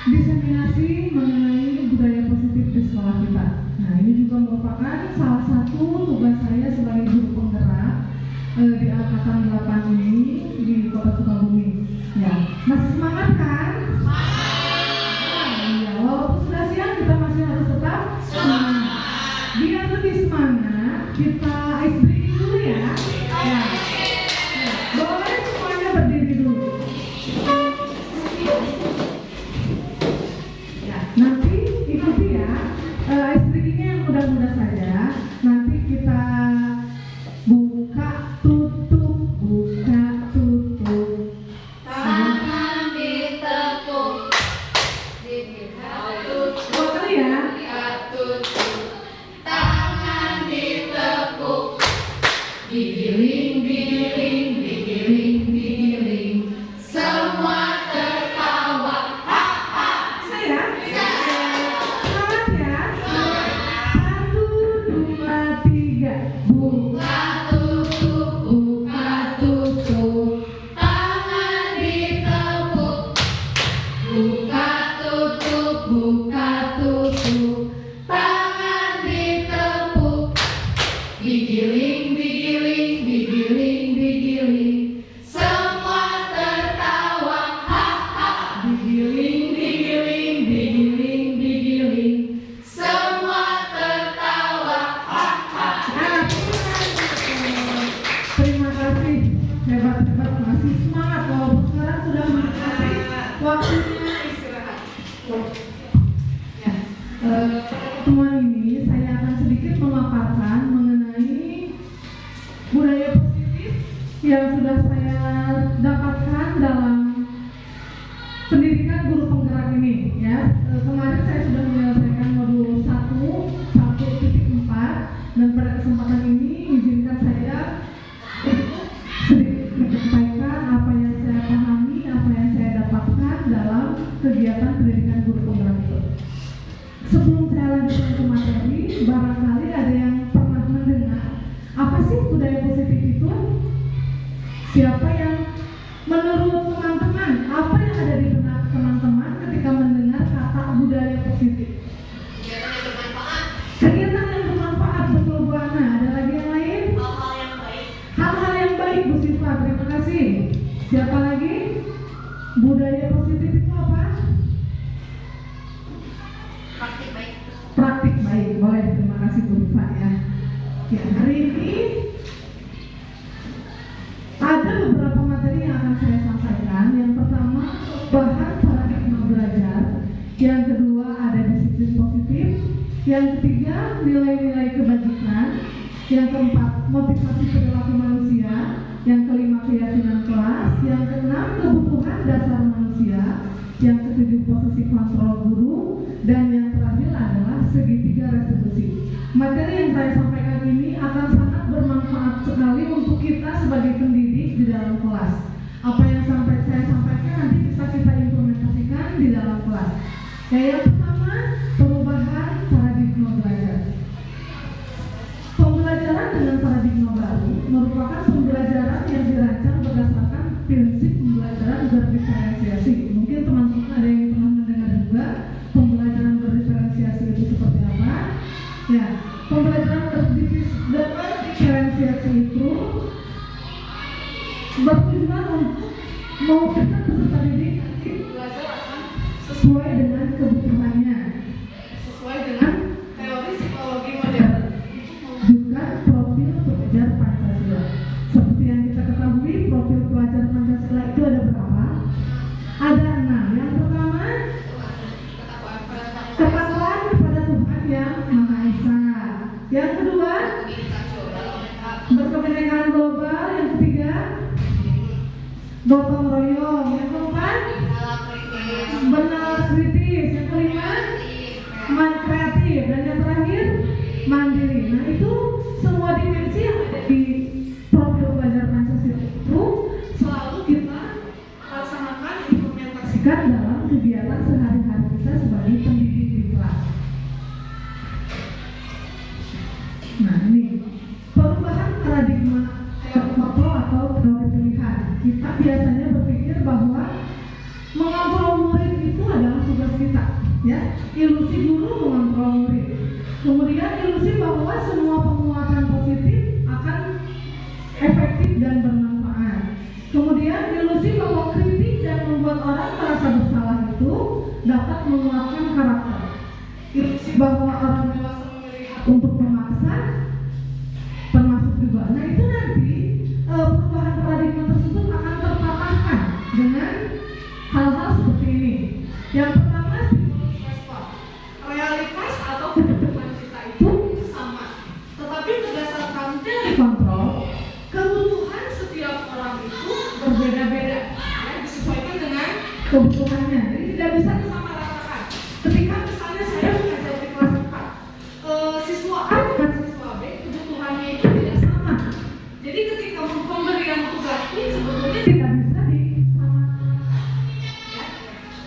diseminasi mengenai budaya positif di sekolah kita. Nah, ini juga merupakan salah satu tugas saya sebagai guru penggerak di angkatan 8 ini di Kota Sukabumi. Ya, masih semangat kan? Ya, walaupun sudah siang kita masih harus tetap semangat. Biar lebih semangat, kita ice breaking dulu ya. Ya. Boleh semuanya berdiri dulu. Ya, nanti ikuti ya. Ice breakingnya yang mudah-mudah saja. Nanti kita buka tutup, buka tutup. Tangan ditepuk, tutup. Dua kali ya. Tutup. Tangan ditepuk, digiling, digiling, digiling, digiling. Semua tertawa. Bisa ya? Semangat ya. 1, 2, 3. Buka tutup, buka tutup. Tangan ditepuk, buka tutup, buka tutup. Tangan ditepuk, digiling, digiling, digiling, digiling. Semua tertawa. Digiling, digiling, digiling, digiling. Semua tertawa. Terima kasih, hebat-hebat, masih semangat walaupun sekarang sudah mendekati waktunya istirahat. Ya, pertemuan ini saya akan sedikit memaparkan mengenai budaya positif yang sudah saya dapatkan dalam pendidikan guru penggerak ini. Ya, kemarin saya sudah menyelesaikan modul 1.4 dan pada kesempatan ini izinkan saya sedikit menyampaikan apa yang saya pahami, apa yang saya dapatkan dalam kegiatan pendidikan guru penggerak itu. Sebelum saya lanjutkan ke materi, barangkali ada yang pernah mendengar apa sih budaya positif itu? Siapa yang menurut teman-teman, apa yang ada di benak teman-teman ketika mendengar kata budaya positif? Kegiatan yang bermanfaat, betul Bu Ana. Ada lagi yang lain? Hal-hal yang baik. Hal-hal yang baik, Bu Siva, terima kasih. Siapa lagi? Budaya positif itu apa? Praktik baik. Praktik baik, boleh, terima kasih Bu Siva ya. Ya, hari ini ada beberapa materi yang akan saya sampaikan. Yang pertama, bahan paradigma belajar. Yang kedua, ada disiplin positif. Yang ketiga, nilai-nilai kebajikan. Yang keempat, motivasi perilaku manusia. Yang kelima, keyakinan kelas. Yang keenam, kebutuhan dasar manusia. Yang ketujuh, posisi kontrol guru. Dan yang terakhir adalah segitiga restitusi. Materi yang saya sampaikan ini akan sangat bermanfaat sekali untuk kita sebagai pendidik di dalam kelas. Apa yang saya sampaikan nanti bisa kita implementasikan di dalam kelas. Yang pertama, perubahan paradigma belajar. Pembelajaran dengan paradigma baru merupakan pembelajaran yang dirancang berdasarkan prinsip pembelajaran berdiferensiasi. Mungkin teman-teman ada yang pernah mendengar juga pembelajaran berdiferensiasi itu seperti apa? Ya, pembelajaran berdiferensiasi itu bertujuan untuk mewujudkan peserta didik nanti belajar akan sesuai dengan kebutuhannya, sesuai dengan teori psikologi modern, juga profil pelajar Pancasila. Seperti yang kita ketahui, profil pelajar Pancasila itu ada berapa? Ada 6. Yang pertama, kepatuhan kepada Tuhan yang Maha Esa. Yang kedua, berkebinekaan global. Yang ketiga, gotong royong. Yang keempat, benar kritis. Yang kelima, kreatif. Dan yang terakhir, mandiri. Nah, itu semua dimensi yang ada di profil pelajar Pancasila itu selalu kita laksanakan, implementasikan dalam kegiatan sehari-hari kita sebagai pendidik di kelas. Nah, ini perubahan paradigma atau teori pilihan. Kita biasanya berpikir bahwa mengontrol murid itu adalah tugas kita kita, ya. Ilusi guru mengontrol murid. Kemudian ilusi bahwa semua penguatan positif akan efektif dan bermanfaat. Kemudian ilusi bahwa kritik dan membuat orang merasa bersalah itu dapat menguatkan karakter. Ilusi bahwa orang dewasa melihat untuk memaksa, termasuk juga. Nah itu nanti perubahan paradigma tersebut akan terpatahkan dengan hal-hal seperti ini. Yang pertama, stimulus respon. Realitas atau kebutuhan kita itu sama, tetapi berdasarkan teori kontrol, kebutuhan setiap orang itu berbeda-beda, ya, disesuaikan dengan kebutuhannya. Jadi tidak bisa disamaratakan. Ketika misalnya saya mengajar di kelas 4, siswa A dengan siswa B kebutuhannya itu tidak sama. Jadi ketika pemberian tugas pun sebetulnya tidak bisa disamakan.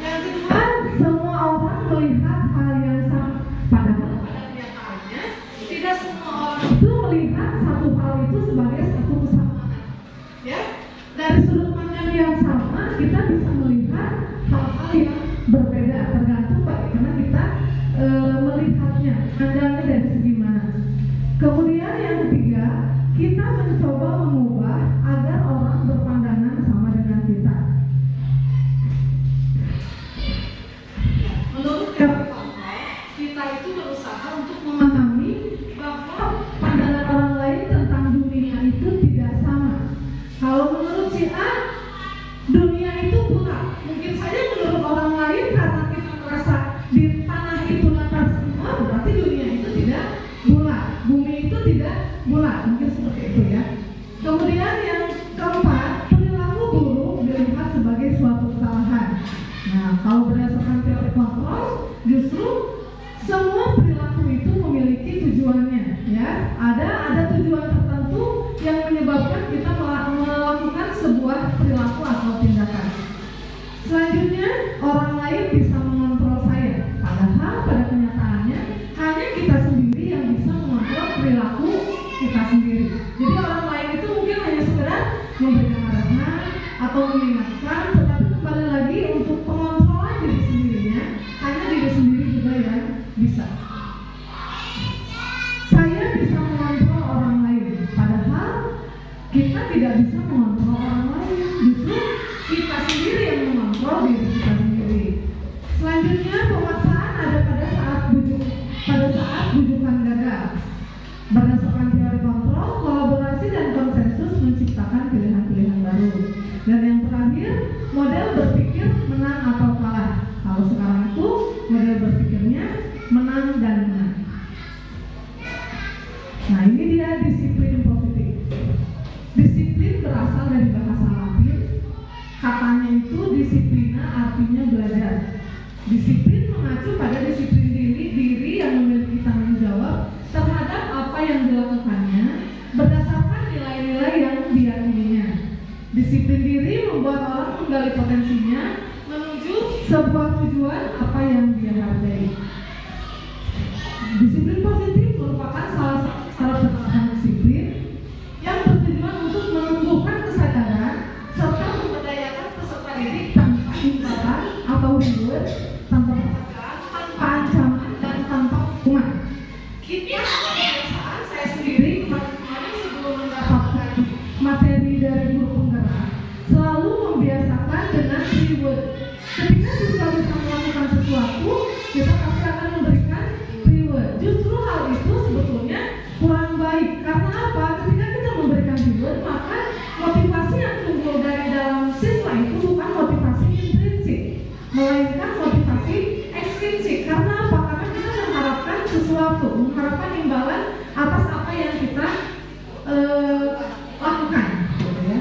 Yang kedua, semua orang melihat hal yang sama, padahal pada kenyataannya tidak semua orang itu melihat satu hal itu sebagai satu kesamaan. Ya, dari sudut pandang yang sama kita bisa melihat hal-hal yang berbeda tergantung bagaimana kita melihatnya, pandangnya dari segi mana. Kemudian yang ketiga, kita mencoba mengubah agar orang berpandangan sama dengan kita. Menurut teori kontrol, kita itu berusaha untuk memahami bahwa pandangan orang lain tentang dunia itu tidak sama. Kalau menurut si A, dunia itu bulat. Mungkin saja menurut orang lain karena kita merasa di tanah itu datar semua, berarti dunia itu tidak bulat, bumi itu tidak bulat. Mungkin seperti itu ya. Kemudian yang keempat, perilaku buruk dilihat sebagai suatu kesalahan. Nah, kalau berdasarkan teori kontrol, justru semua perilaku itu memiliki tujuannya, ya. Ada tujuan tertentu yang menyebabkan kita melakukan sebuah perilaku atau tindakan. Selanjutnya, orang lain bisa mengontrol saya, padahal pada kenyataannya hanya kita sendiri yang bisa mengontrol perilaku kita sendiri. Jadi orang lain itu mungkin hanya sekedar memberikan arahan atau mengingatkan, tetapi kembali lagi untuk pengontrolan diri sendirinya hanya diri sendiri juga yang bisa. Saya bisa mengontrol orang lain, padahal kita tidak bisa mengontrol orang lain. Justru kita sendiri yang mengontrol diri kita sendiri. Selanjutnya, pemaksaan ada pada saat bujukan gagal. Berdasarkan teori kontrol, kolaborasi dan konsensus menciptakan pilihan-pilihan baru. Dan yang terakhir, model berpikir menang atau kalah. Kalau sekarang itu model berpikirnya menang dan menang. Nah, ini dia disiplin positif. Disiplin berasal dari bahasa Latin. Katanya itu disiplina, artinya belajar. Disiplin mengacu pada disiplin diri yang memiliki tanggung jawab terhadap apa yang dilakukannya berdasarkan nilai-nilai yang diyakininya. Disiplin diri membuat orang menggali potensinya menuju sebuah tujuan apa yang dia hargai. Disiplin positif merupakan salah satu penerapan disiplin yang bertujuan untuk menumbuhkan kesadaran serta memberdayakan peserta didik tanpa imbalan atau reward, tanpa penghargaan, tanpa ancaman dan tanpa hukuman. Ini kebiasaan saya sendiri kemarin sebelum mendapatkan materi dari guru penggerak selalu membiasakan dengan reward. Ketika siswa bisa melakukan sesuatu, kita pasti akan memberikan reward. Justru hal itu sebetulnya kurang baik. Karena apa? Ketika kita memberikan reward, maka motivasi yang timbul dari dalam siswa itu bukan motivasi intrinsik, melainkan motivasi ekstrinsik. Karena apa? Karena kita mengharapkan sesuatu, mengharapkan imbalan atas apa yang kita lakukan. Ya.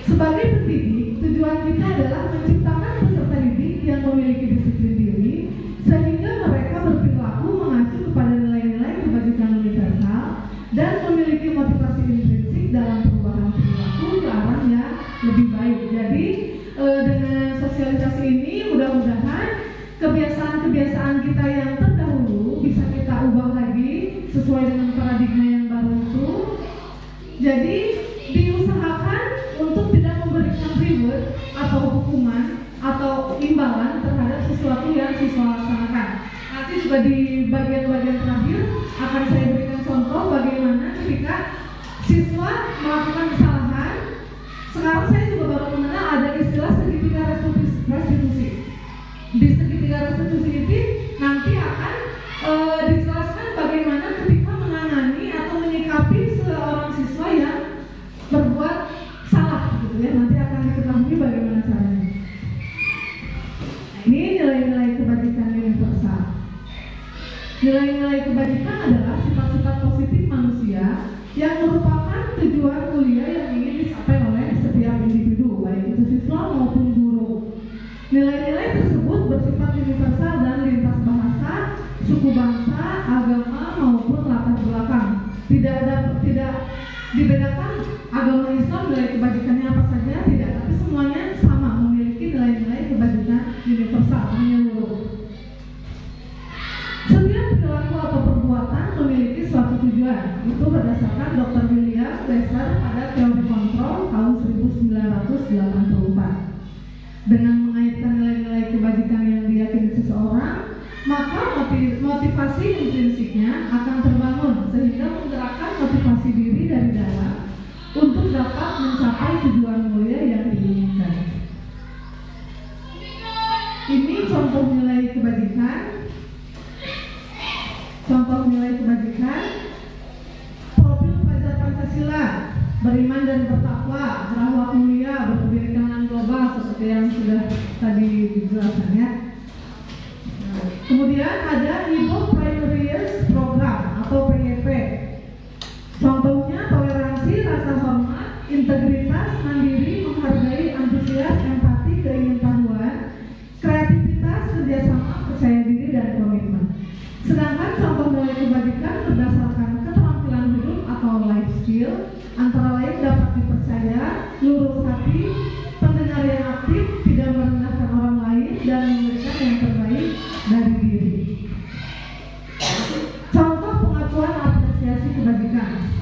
Sebagai pendidik, tujuan kita adalah menciptakan peserta didik yang memiliki disiplin diri, sehingga mereka berperilaku mengacu kepada nilai-nilai kebajikan universal dan memiliki motivasi intrinsik dalam perubahan perilaku ke arah yang lebih baik. Jadi dengan sosialisasi ini mudah-mudahan kebiasaan-kebiasaan kita yang terdahulu bisa kita ubah lagi sesuai dengan paradigma yang baru itu. Jadi diusahakan untuk tidak memberikan reward atau hukuman atau imbalan terhadap sesuatu yang siswa laksanakan. Nanti juga di bagian-bagian terakhir akan saya berikan contoh bagaimana ketika siswa melakukan kesalahan. Sekarang saya juga baru mengenal ada istilah segitiga restitusi. Di segitiga restitusi ini nanti akan dijelaskan bagaimana ketika menangani atau menyikapi seorang siswa yang berbuat salah, gitu ya. Nanti akan diketahui bagaimana caranya. Ini nilai-nilai kebajikan universal. Nilai-nilai kebajikan adalah sifat-sifat positif manusia yang merupakan tujuan kuliah yang ingin dicapai oleh setiap individu, baik itu siswa maupun guru. Nilai-nilai tersebut bersifat universal dan lintas bahasa, suku bangsa, agama maupun latar belakang. Tidak dibedakan agama Islam nilai kebajikannya apa saja, tidak, tapi semuanya sama memiliki nilai-nilai kebajikan universal menyeluruh. Setiap perilaku atau perbuatan memiliki suatu tujuan. Itu berdasarkan Dr. William Glasser pada teori kontrol tahun 1984. Dengan mengaitkan nilai-nilai kebajikan yang diyakini seseorang, maka motivasi intrinsiknya akan terbangun sehingga menggerakkan motivasi diri dari dalam untuk dapat mencapai tujuan mulia yang diinginkan. Ini contoh nilai kebajikan. Contoh nilai kebajikan: profil pelajar Pancasila, beriman dan bertakwa, berakhlak mulia, berpendidikan global seperti yang sudah tadi dijelaskan ya. Kemudian ada Ibu Primary Years Program atau PYP. Contohnya toleransi, rasa hormat, integritas, mandiri, menghargai, antusias, empati, keingintahuan, kreativitas, kerjasama, percaya diri, dan komitmen. Sedangkan contoh nilai kebajikan berdasarkan keterampilan hidup atau life skill antara lain dapat dipercaya, lurus hati, pendengar yang aktif, tidak merendahkan orang lain, dan memberikan yang terbaik dari diri. Contoh pengakuan apresiasi kebajikan.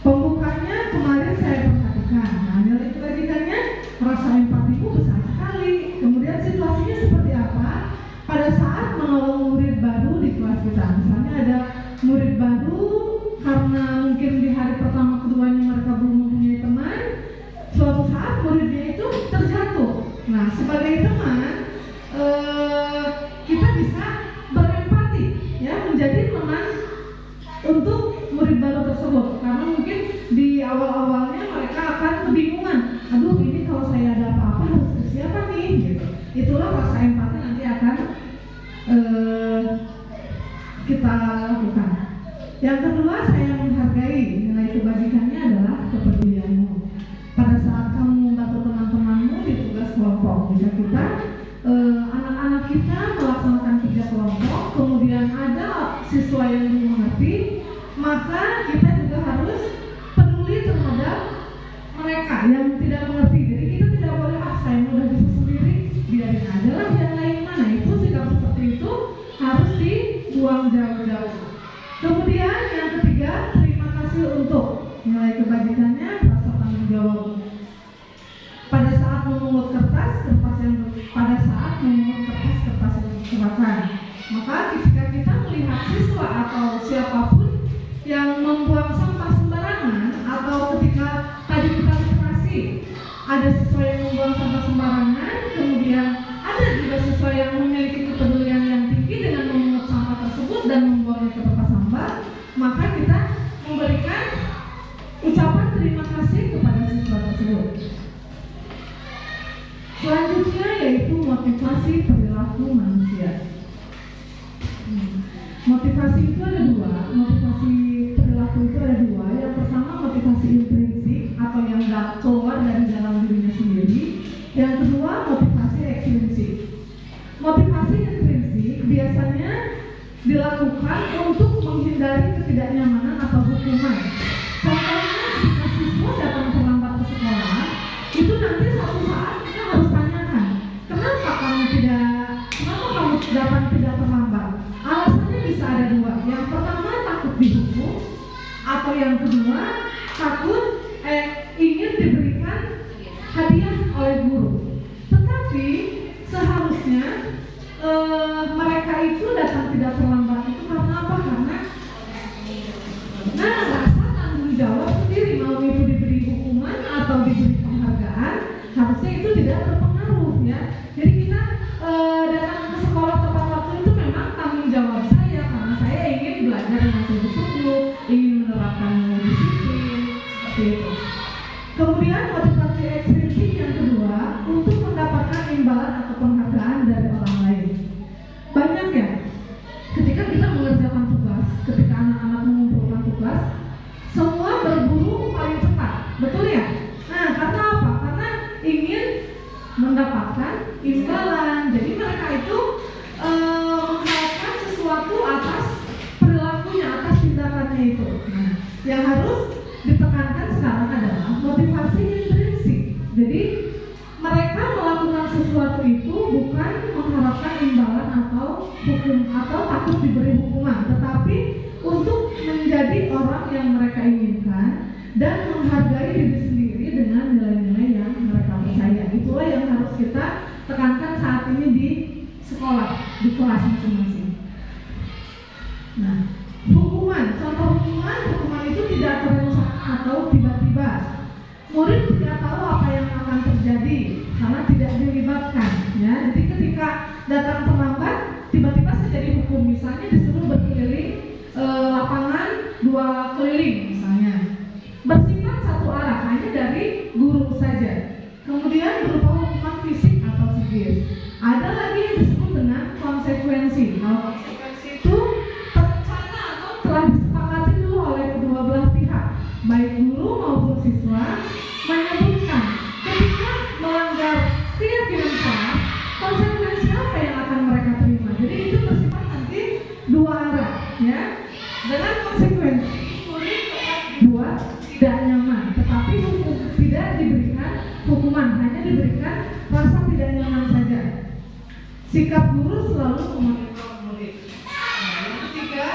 Pembukanya kemarin saya perhatikan. Nah, nilai kebajikannya rasa empatimu besar sekali. Kemudian situasinya seperti apa? Pada saat menolong murid baru di kelas kita. Misalnya ada murid baru karena mungkin di hari pertama keduanya mereka belum mempunyai teman. Suatu saat muridnya itu terjatuh. Nah, sebagai teman kita bisa berempati, ya, menjadi teman untuk murid baru tersebut. Karena mungkin di awal-awalnya mereka akan kebingungan. Aduh, ini kalau saya ada apa-apa harus ke siapa nih? Gitu. Itulah rasa empati nanti akan kita lakukan. Yang kedua, saya menghargai. Nilai kebajikannya adalah kepedulianmu. Pada saat kamu membantu teman-temanmu di tugas kelompok, jika kita anak-anak kita melaksanakan kerja kelompok, kemudian ada siswa yang belum mengerti, maka kita juga harus peduli terhadap mereka yang tidak mengerti. Jadi kita tidak boleh saya udah bisa sendiri, biarin aja lah yang lain. Mana itu sikap seperti itu harus dibuang jauh-jauh. Kemudian yang ketiga, terima kasih untuk. Nilai kebajikannya rasa tanggung jawab. Pada saat memungut kertas yang dikeluarkan, maka ketika kita melihat siswa atau siapapun yang membuang sampah sembarangan, atau ketika tadi kita literasi ada siswa yang membuang sampah sembarangan, kemudian ada juga siswa yang memiliki kepedulian yang tinggi dengan memungut sampah tersebut dan membuangnya ke tempat sampah, maka kita memberikan ucapan terima kasih kepada siswa tersebut. Selanjutnya yaitu motivasi perilaku manusia. Motivasi itu ada dua. Motivasi perilaku itu ada dua. Yang pertama motivasi intrinsik atau yang keluar dari dalam dirinya sendiri. Yang kedua motivasi ekstrinsik. Motivasi intrinsik biasanya dilakukan untuk menghindari ketidaknyamanan atau hukuman. Contohnya ketika siswa datang terlambat ke sekolah, itu nanti suatu saat kita harus tanyakan, kenapa kamu datang tidak terlambat? Alasannya bisa ada dua. Yang pertama takut dihukum, atau yang kedua takut ingin diberikan hadiah oleh guru. Tetapi seharusnya harusnya mereka itu datang tidak terlambat itu karena apa? Karena rasa tanggung jawab sendiri, mau itu diberi hukuman atau diberi penghargaan, harusnya itu tidak berpengaruh ya. Jadi kita datang ke sekolah tepat waktu itu memang tanggung jawab saya karena saya ingin belajar dengan sungguh-sungguh, ingin menerapkan disiplin seperti itu. Kemudian motivasi ekstrinsik yang kedua untuk mendapatkan imbalan atau penghargaan dari orang lain. Banyak ya, ketika kita mengerjakan tugas, ketika anak-anak mengumpulkan tugas, semua berburu paling cepat, betul ya? Nah, karena apa? Karena ingin mendapatkan imbalan. Jadi mereka itu mengharapkan sesuatu atas perilakunya, atas tindakannya itu. Nah, yang harus ditekankan sekarang adalah motivasi intrinsik. Jadi mereka melakukan sesuatu itu bukan mengharapkan imbalan atau hukum atau takut diberi hukuman, tetapi untuk menjadi orang yang mereka inginkan dan menghargai diri sendiri dengan nilai-nilai yang mereka percaya. Itulah yang harus kita tekankan saat ini di sekolah, di kelas masing-masing. Nah, contoh hukuman itu tidak terencana atau tiba-tiba. Murid tidak tahu apa yang akan terjadi karena tidak dilibatkan. Ya, jadi ketika datang terlambat, tiba-tiba saja dihukum. Misalnya disuruh berkeliling lapangan 2 keliling misalnya. Bersifat satu arah hanya dari guru saja. Kemudian berupa hukuman fisik atau psikis. Ada lagi yang disebut dengan konsekuensi. Kalau konsekuensi itu terencana atau telah disepakati dulu oleh kedua belah pihak, baik guru maupun siswa, menyebutkan ketika melanggar keyakinan kelas, konsekuensi apa yang akan mereka terima. Jadi itu bersifat nanti dua arah, ya. Dengan konsekuensi murid buat tidak nyaman, tetapi tidak diberikan hukuman, hanya diberikan rasa tidak nyaman saja. Sikap guru selalu memonitor murid. Nah, yang ketiga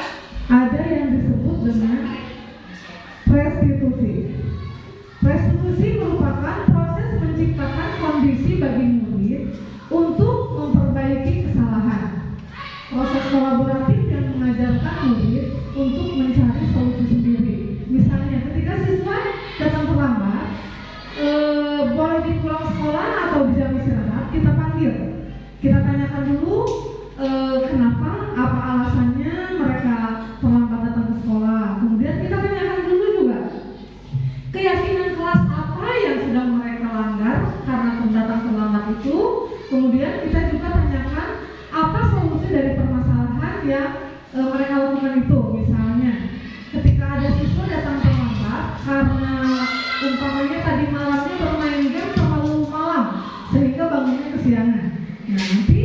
ada yang disebut dengan restitusi. Restitusi merupakan proses menciptakan kondisi bagi murid untuk memperbaiki kesalahan. Proses kolaboratif yang mengajarkan murid untuk mencari solusi sendiri. Misalnya ketika siswa datang terlambat, boleh dipulang sekolah atau di jam istirahat, kita panggil. Kita tanyakan dulu kenapa, apa alasannya mereka terlambat datang ke sekolah. Kemudian kita tanyakan dulu juga keyakinan kelas apa yang sudah mereka langgar karena datang terlambat itu. Kemudian kita juga tanyakan apa solusi dari permasalahan yang mereka lakukan itu. Misalnya ketika ada siswa datang terlambat karena umpamanya tadi malamnya bermain game terlalu malam sehingga bangunnya kesiangan. Nah, nanti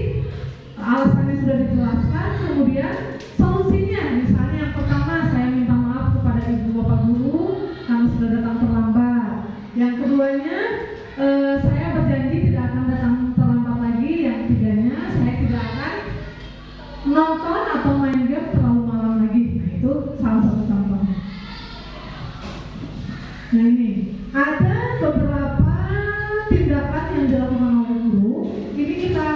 alasannya sudah dijelaskan, kemudian solusinya misalnya yang pertama saya minta maaf kepada ibu bapak guru karena sudah datang terlambat. Yang keduanya saya berjanji tidak akan datang terlambat lagi. Yang ketiganya saya tidak akan nonton atau main game terlalu malam lagi. Nah, itu salah satu contohnya. Nah, ini ada beberapa tindakan yang dilakukan oleh guru. Ini kita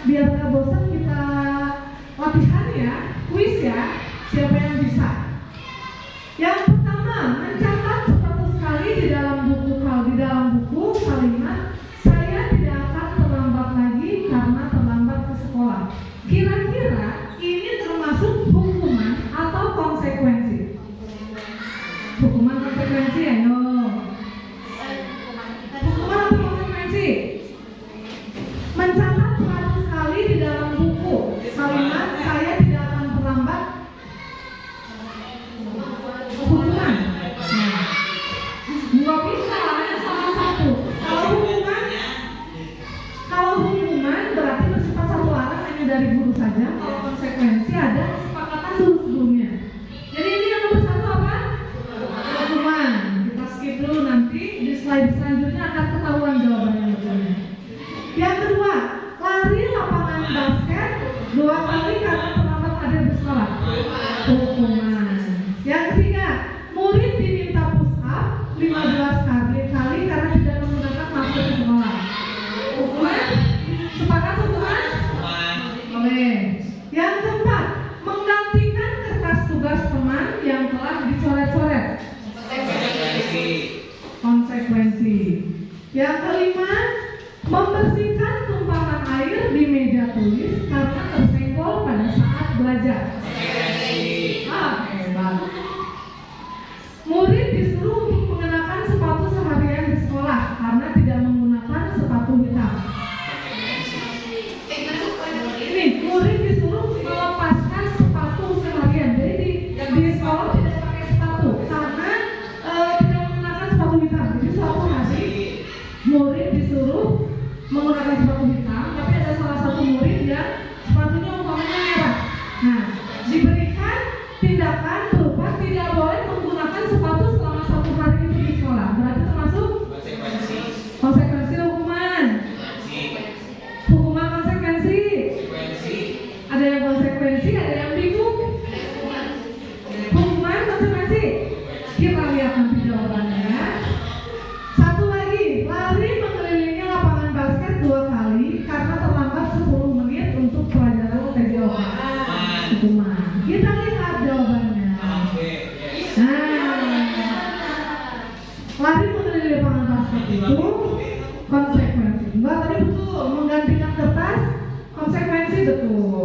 biar nggak bosan kita latihan ya, kuis ya. Siapa yang bisa? Yang pertama, mencatat 100 kali di dalam buku kalimat saya tidak akan terlambat lagi karena terlambat ke sekolah. Kira-kira ini termasuk hukuman atau konsekuensi? Hukuman konsekuensi ya, no. Hukuman atau konsekuensi? Mencatat 100 kali di dalam buku kalimat saya tidak akan terlambat. Hukuman. Nah, nggak bisa hanya salah satu. Kalau hukuman berarti bersifat satu arah hanya dari guru saja. Kalau konsekuensi ada kesepakatan dulu sebelumnya. Jadi ini yang nomor satu apa? Hukuman. Kita skip dulu, nanti di slide selanjutnya akan ketahuan jawabannya. Yang kedua, lari lapangan basket 2 kali karena terlambat hadir di sekolah. Hukuman. Yang ketiga, murid diminta push up 15 kali karena tidak menggunakan masker di sekolah. Hukuman. Sepakat hukuman? Yang kelima, membersihkan tumpahan air di meja tulis karena tersenggol pada saat belajar. Hebat. Murid disuruh untuk mengenakan sepatu seharian di sekolah karena tidak menggunakan sepatu hitam. Ini murid disuruh melepaskan sepatu seharian. Jadi di sekolah tidak pakai sepatu karena tidak menggunakan sepatu hitam. Jadi suatu hari murid disuruh menggunakan sepatu hitam, tapi ada salah satu murid yang sepatunya umpamanya merah. Nah, diberikan tindakan berupa tidak boleh menggunakan sepatu selama 1 hari itu di sekolah. Berarti termasuk konsekuensi hukuman. Hukuman konsekuensi. Ada yang konsekuensi, ada yang bingung. Hukuman konsekuensi. Kita lihat nanti jawabannya. Satu lagi, lari mengelilingi lapangan basket 2 kali karena terlambat 10 menit untuk pelajaran TJO. Hukuman. Kita lihat jawabannya. Lari mengelilingi lapangan basket itu konsekuensi. Enggak, tadi betul. Menggantikan kertas konsekuensi betul.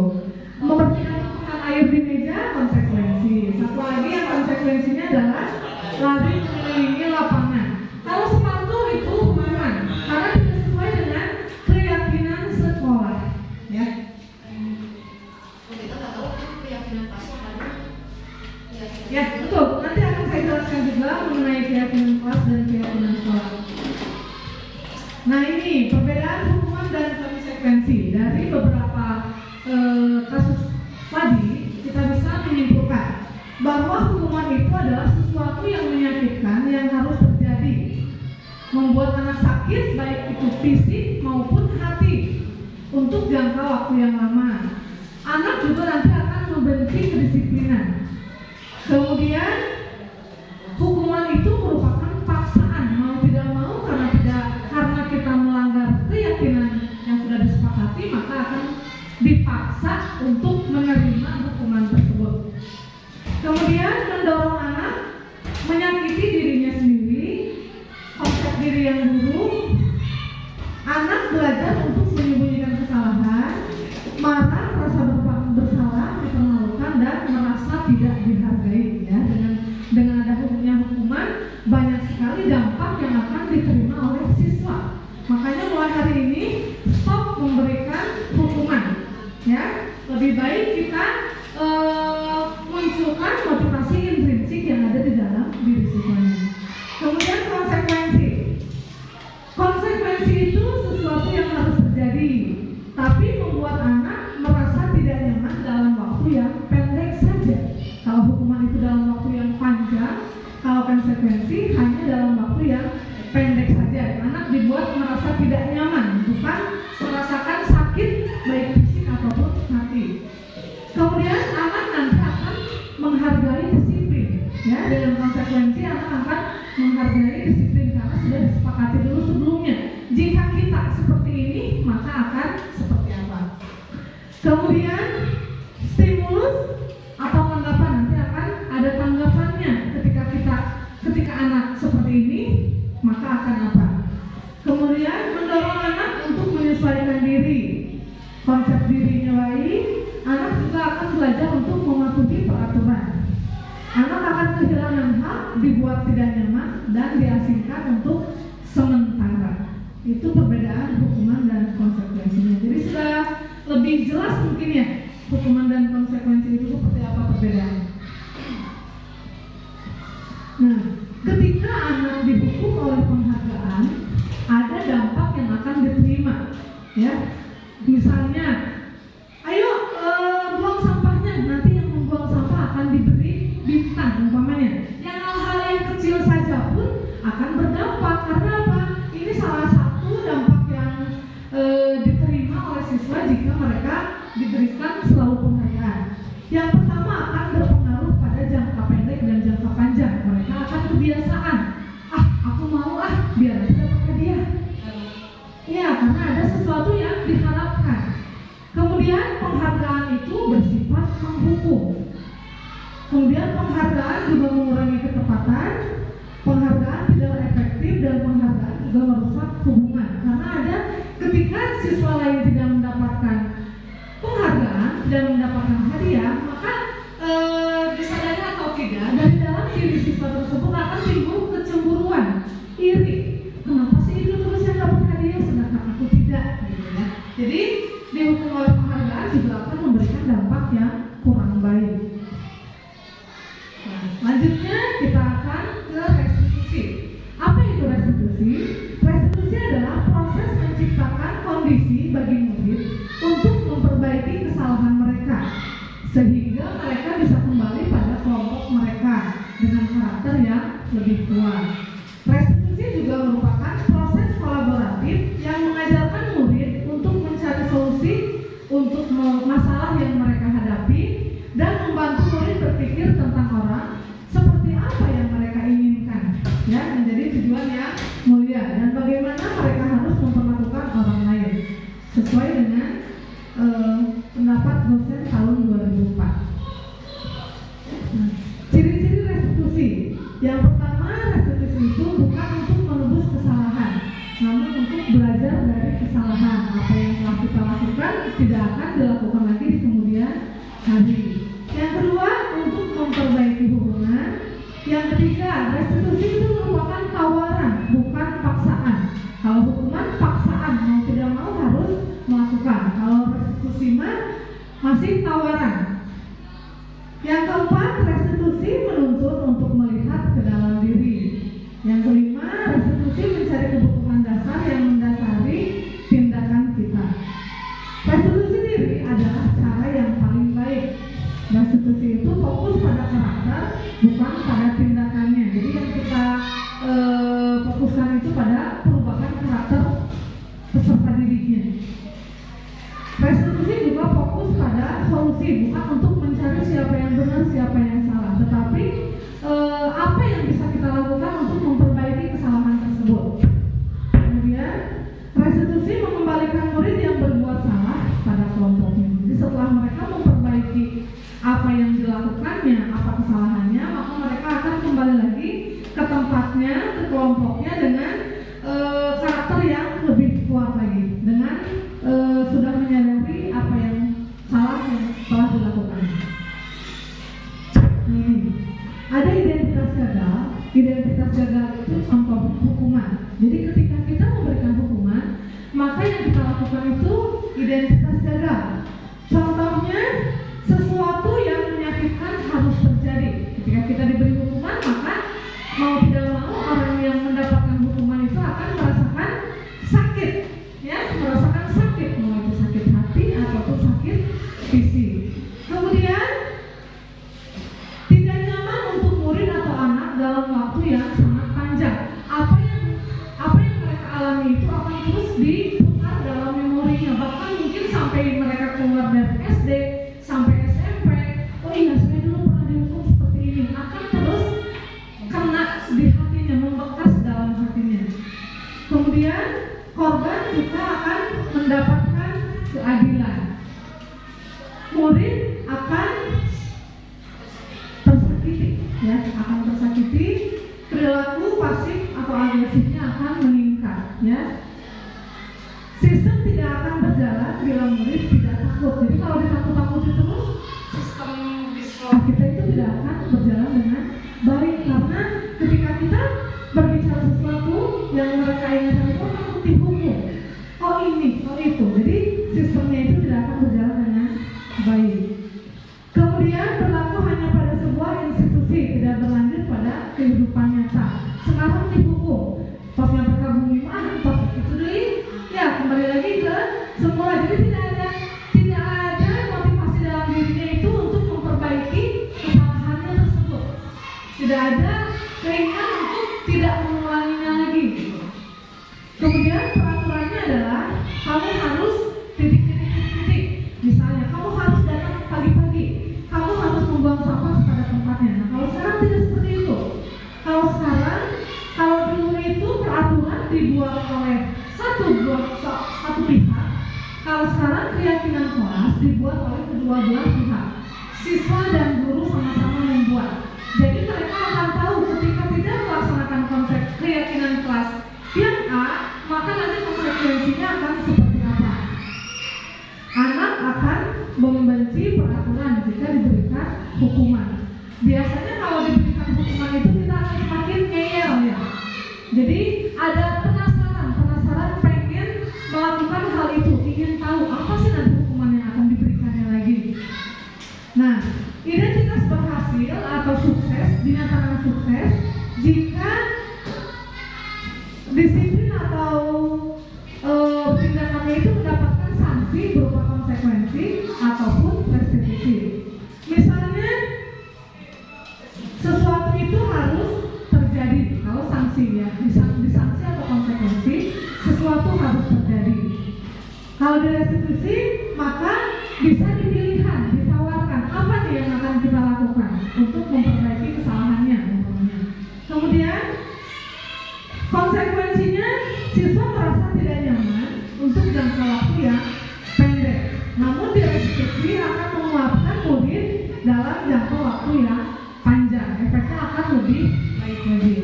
Membersihkan tumpahan air di meja konsekuensi. Satu lagi yang konsekuensinya adalah lari mengelilingi lapangan. Kalau sepatu itu hukuman karena tidak sesuai dengan keyakinan sekolah. Ya. Kita nggak tahu keyakinan pasal karena Ya, betul. Nanti akan saya jelaskan juga mengenai keyakinan kelas dan keyakinan sekolah. Nah, ini perbedaan hukuman dan konsekuensi. Dari beberapa kasus tadi, kita bisa menyimpulkan bahwa hukuman itu adalah sesuatu yang menyakitkan yang harus terjadi, membuat anak sakit baik itu fisik maupun hati untuk jangka waktu yang lama. Anak juga nanti akan membenci kedisiplinan. Kemudian hukuman itu merupakan paksaan, mau tidak mau, karena kita melanggar keyakinan yang sudah disepakati, maka akan dipaksa untuk menerima hukuman tersebut. Kemudian mendorong anak menyakiti dirinya sendiri, konsep diri yang buruk, anak belajar untuk menyembunyikan kesalahan, marah, merasa bersalah, dipermalukan, dan merasa tidak dihargai. Ya, dengan ada hukuman, banyak sekali dampak yang akan diterima oleh siswa. Makanya mulai hari ini stop memberikan hukuman. Ya, lebih baik kita munculkan motivasi intrinsik yang ada di dalam diri siswanya. Kemudian konsekuensi. Konsekuensi itu sesuatu yang harus terjadi, tapi membuat anak merasa tidak nyaman dalam waktu yang pendek saja. Kalau hukuman itu dalam waktu yang panjang, kalau konsekuensi hanya dalam waktu yang pendek saja. Anak dibuat merasa tidak nyaman, bukan merasakan sakit baik fisik ataupun hati. Kemudian anak nanti akan menghargai disiplin. Ya, dengan konsekuensi anak akan menghargai disiplin karena sudah disepakati dulu sebelumnya. Jika kita seperti ini, maka akan seperti apa? Kemudian stimulus atau tanggapan, nanti akan ada tanggapannya ketika anak seperti ini, maka akan apa? Kemudian mendorong anak untuk menyesuaikan diri, konsep dirinya baik, anak juga akan belajar untuk mematuhi peraturan. Anak akan kehilangan hak, dibuat tidak nyaman, dan diasingkan untuk sementara. Itu perbedaan hukuman dan konsekuensinya. Jadi sudah lebih jelas mungkin ya, hukuman dan konsekuensi itu seperti apa perbedaan. Nah, ketika anak dihukum oleh penghargaan, ada dampak yang akan diterima. Ya, misalnya, ayo buang sampahnya, nanti yang membuang sampah akan diberi bintang umpamanya. Yang hal-hal yang kecil saja pun akan berdampak. Karena apa? Ini salah satu dampak yang diterima oleh siswa jika mereka diberikan selalu penghargaan. Yang pertama akan berpengaruh pada jangka pendek dan jangka panjang. Mereka akan kebiasaan. Aku mau biar aja dapat hadiah. Ya, karena ada sesuatu yang diharapkan. Kemudian penghargaan itu bersifat menghukum. Kemudian penghargaan juga mengurangi ketepatan, penghargaan tidak efektif, dan penghargaan juga merusak hubungan, karena ada ketika siswa lain tidak mendapatkan penghargaan, tidak mendapatkan hadiah, maka disadari atau tidak dari dalam diri siswa tersebut akan timbul kecemburuan, iri. Kenapa sih itu terus yang dapat hadiah sedangkan aku tidak? Gitu ya. Jadi dihukum oleh penghargaan juga akan memberikan dampak yang kurang baik. Nah, selanjutnya kita akan ke restitusi. Apa itu restitusi? Restitusi adalah proses menciptakan kondisi bagi murid untuk memperbaiki kesalahan mereka, sehingga mereka bisa kembali pada kelompok mereka dengan karakter yang lebih kuat. Restitusi juga merupakan proses kolaboratif yang mengajarkan murid untuk mencari solusi untuk masalah yang mereka hadapi dan membantu murid berpikir tentang orang seperti apa yang mereka inginkan, ya, menjadi tujuan yang mulia, dan bagaimana mereka harus memperlakukan orang lain sesuai dengan pendapat dosen tahun 2004. Ciri-ciri restitusi. Yang pertama, restitusi itu bukan untuk menebus kesalahan, namun untuk belajar dari kesalahan. Apa yang telah kita lakukan tidak akan dilakukan lagi di kemudian hari. Yang kedua, untuk memperbaiki hubungan. Yang ketiga, restitusi itu merupakan tawaran, bukan paksaan. Kalau hukuman paksaan, mau tidak mau harus melakukan. Kalau restitusi masih tawaran. Yang keempat, restitusi menuntut untuk melihat ke dalam diri. Yang kelima, restitusi mencari kebutuhan dasar yang mendasari tindakan kita. Restitusi diri adalah cara yang paling baik. Restitusi itu fokus pada karakter, bukan pada tindakannya. Jadi yang kita fokuskan itu pada perubahan karakter peserta didiknya. Restitusi juga fokus pada solusi, bukan untuk mencari siapa yang benar, siapa yang salah, tetapi apa yang bisa kita lakukan untuk memperbaiki kesalahan tersebut. Kemudian restitusi mengembalikan murid yang berbuat salah pada kelompoknya. Jadi setelah mereka memperbaiki apa yang dilakukannya, apa kesalahannya, maka mereka akan kembali lagi ke tempatnya, ke kelompoknya dengan karakter yang lebih kuat lagi, dengan sudah menyadari apa yang salah yang telah dilakukan. Ada identitas gagal. Identitas gagal itu contoh hukuman. Jadi ketika kita memberikan hukuman, maka yang kita lakukan itu identitas gagal. Contohnya, sesuatu yang menyakitkan harus terjadi. Ketika kita diberi hukuman, maka mau tidak mau orang yang mendapatkan hukuman itu akan merasakan sakit, ya, merasakan sakit, mau itu sakit hati ataupun sakit fisik. Kemudian tidak nyaman untuk murid atau anak dalam waktu yang sangat panjang. Apa yang mereka alami itu akan terus diputar dalam memorinya, bahkan mungkin sampai mereka keluar dari SD sampai SMP. Oh iya, saya dulu pernah dihukum seperti ini. Akan terus kena di hatinya, membekas dalam hatinya. Kemudian korban juga akan mendapatkan keadilan. Murid akan tersakiti, ya, akan tersakiti. Perilaku pasif atau agresifnya akan meningkat, ya. Sistem tidak akan berjalan bila murid tidak takut. Jadi kalau ditakut-takuti terus, sistem di sekolah kita itu tidak akan berjalan dengan baik, karena ketika kita berbicara sesuatu yang mereka inginkan itu akan dihukum. Oh ini, oh itu. Jadi sistemnya itu tidak akan berjalan dengan baik. Kemudian berlaku hanya pada sebuah institusi, tidak berlanjut pada kehidupan nyata. Sekarang dihukum, pas yang berkabung lima, pas itu deh, ya kembali lagi ke semula. Jadi tidak ada motivasi dalam dirinya itu untuk memperbaiki kesalahannya tersebut. Tidak ada keinginan untuk tidak mengulanginya lagi. Kemudian peraturannya adalah kamu harus titik. Misalnya kamu harus datang pagi-pagi, kamu harus membuang sampah pada tempatnya. Nah, kalau sekarang tidak seperti itu. Kalau dulu itu peraturan dibuat oleh satu pihak, kalau sekarang keyakinan kelas dibuat oleh kedua belah pihak. Siswa dan guru sama-sama membuat. Jadi mereka akan tahu ketika tidak melaksanakan konsep keyakinan kelas yang A, hukuman. Biasanya kalau diberikan hukuman itu kita akan semakin ngeyel ya. Jadi ada penasaran pengen melakukan hal itu, ingin tahu apa sih nanti hukuman yang akan diberikannya lagi. Nah, identitas berhasil atau sukses dinyatakan sukses jika disiplin atau tindakannya itu mendapatkan sanksi berupa konsekuensi ataupun restitusi. Misalnya sesuatu itu harus terjadi. Kalau sanksi ya, disanksi atau konsekuensi, sesuatu harus terjadi. Kalau direstitusi, maka bisa dipilihkan, ditawarkan apa nih yang akan kita lakukan untuk memperbaiki kesalahannya. Kemudian konsekuensinya, siswa merasa tidak nyaman untuk jangka waktu yang pendek. Namun direstitusi akan menguatkan murid dalam jangka waktu yang panjang. Efeknya akan lebih baik lagi.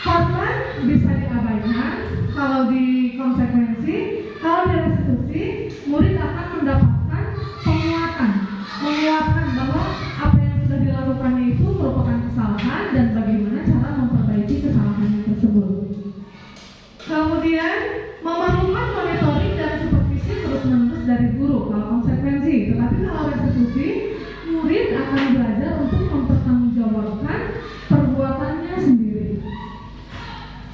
Korban bisa diabaikan kalau di konsekuensi. Kalau direstitusi, murid akan mendapatkan penguatan bahwa apa yang sudah dilakukannya itu merupakan kesalahan dan bagaimana cara memperbaiki kesalahan tersebut. Kemudian memerlukan monitoring dan supervisi terus-menerus dari guru kalau konsekuensi. Tetapi kalau restitusi, murid akan belajar untuk mempertanggungjawabkan perbuatannya sendiri.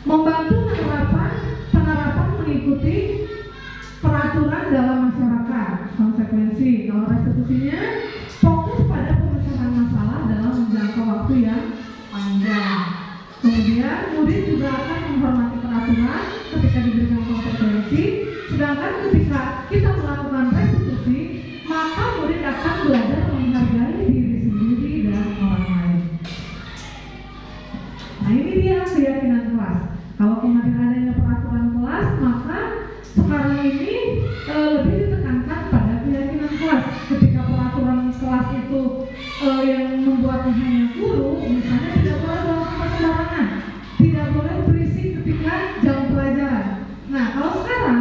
Membantu penerapan mengikuti peraturan dalam masyarakat. Konsekuensi kalau restitusinya fokus pada pemecahan masalah dalam jangka waktu yang panjang. Kemudian murid juga akan menghormati peraturan ketika diberikan konsekuensi. Sedangkan ketika kita melakukan restitusi, maka murid akan belajar menghargai diri sendiri dan orang lain. Nah, ini dia keyakinan kelas. Kalau kemarin adanya peraturan kelas, maka sekarang ini lebih ditekankan pada keyakinan kelas. Ketika peraturan kelas itu yang membuatnya hanya guru, misalnya tidak boleh buang sampah sembarangan, tidak boleh berisik ketika jam pelajaran. Nah, kalau sekarang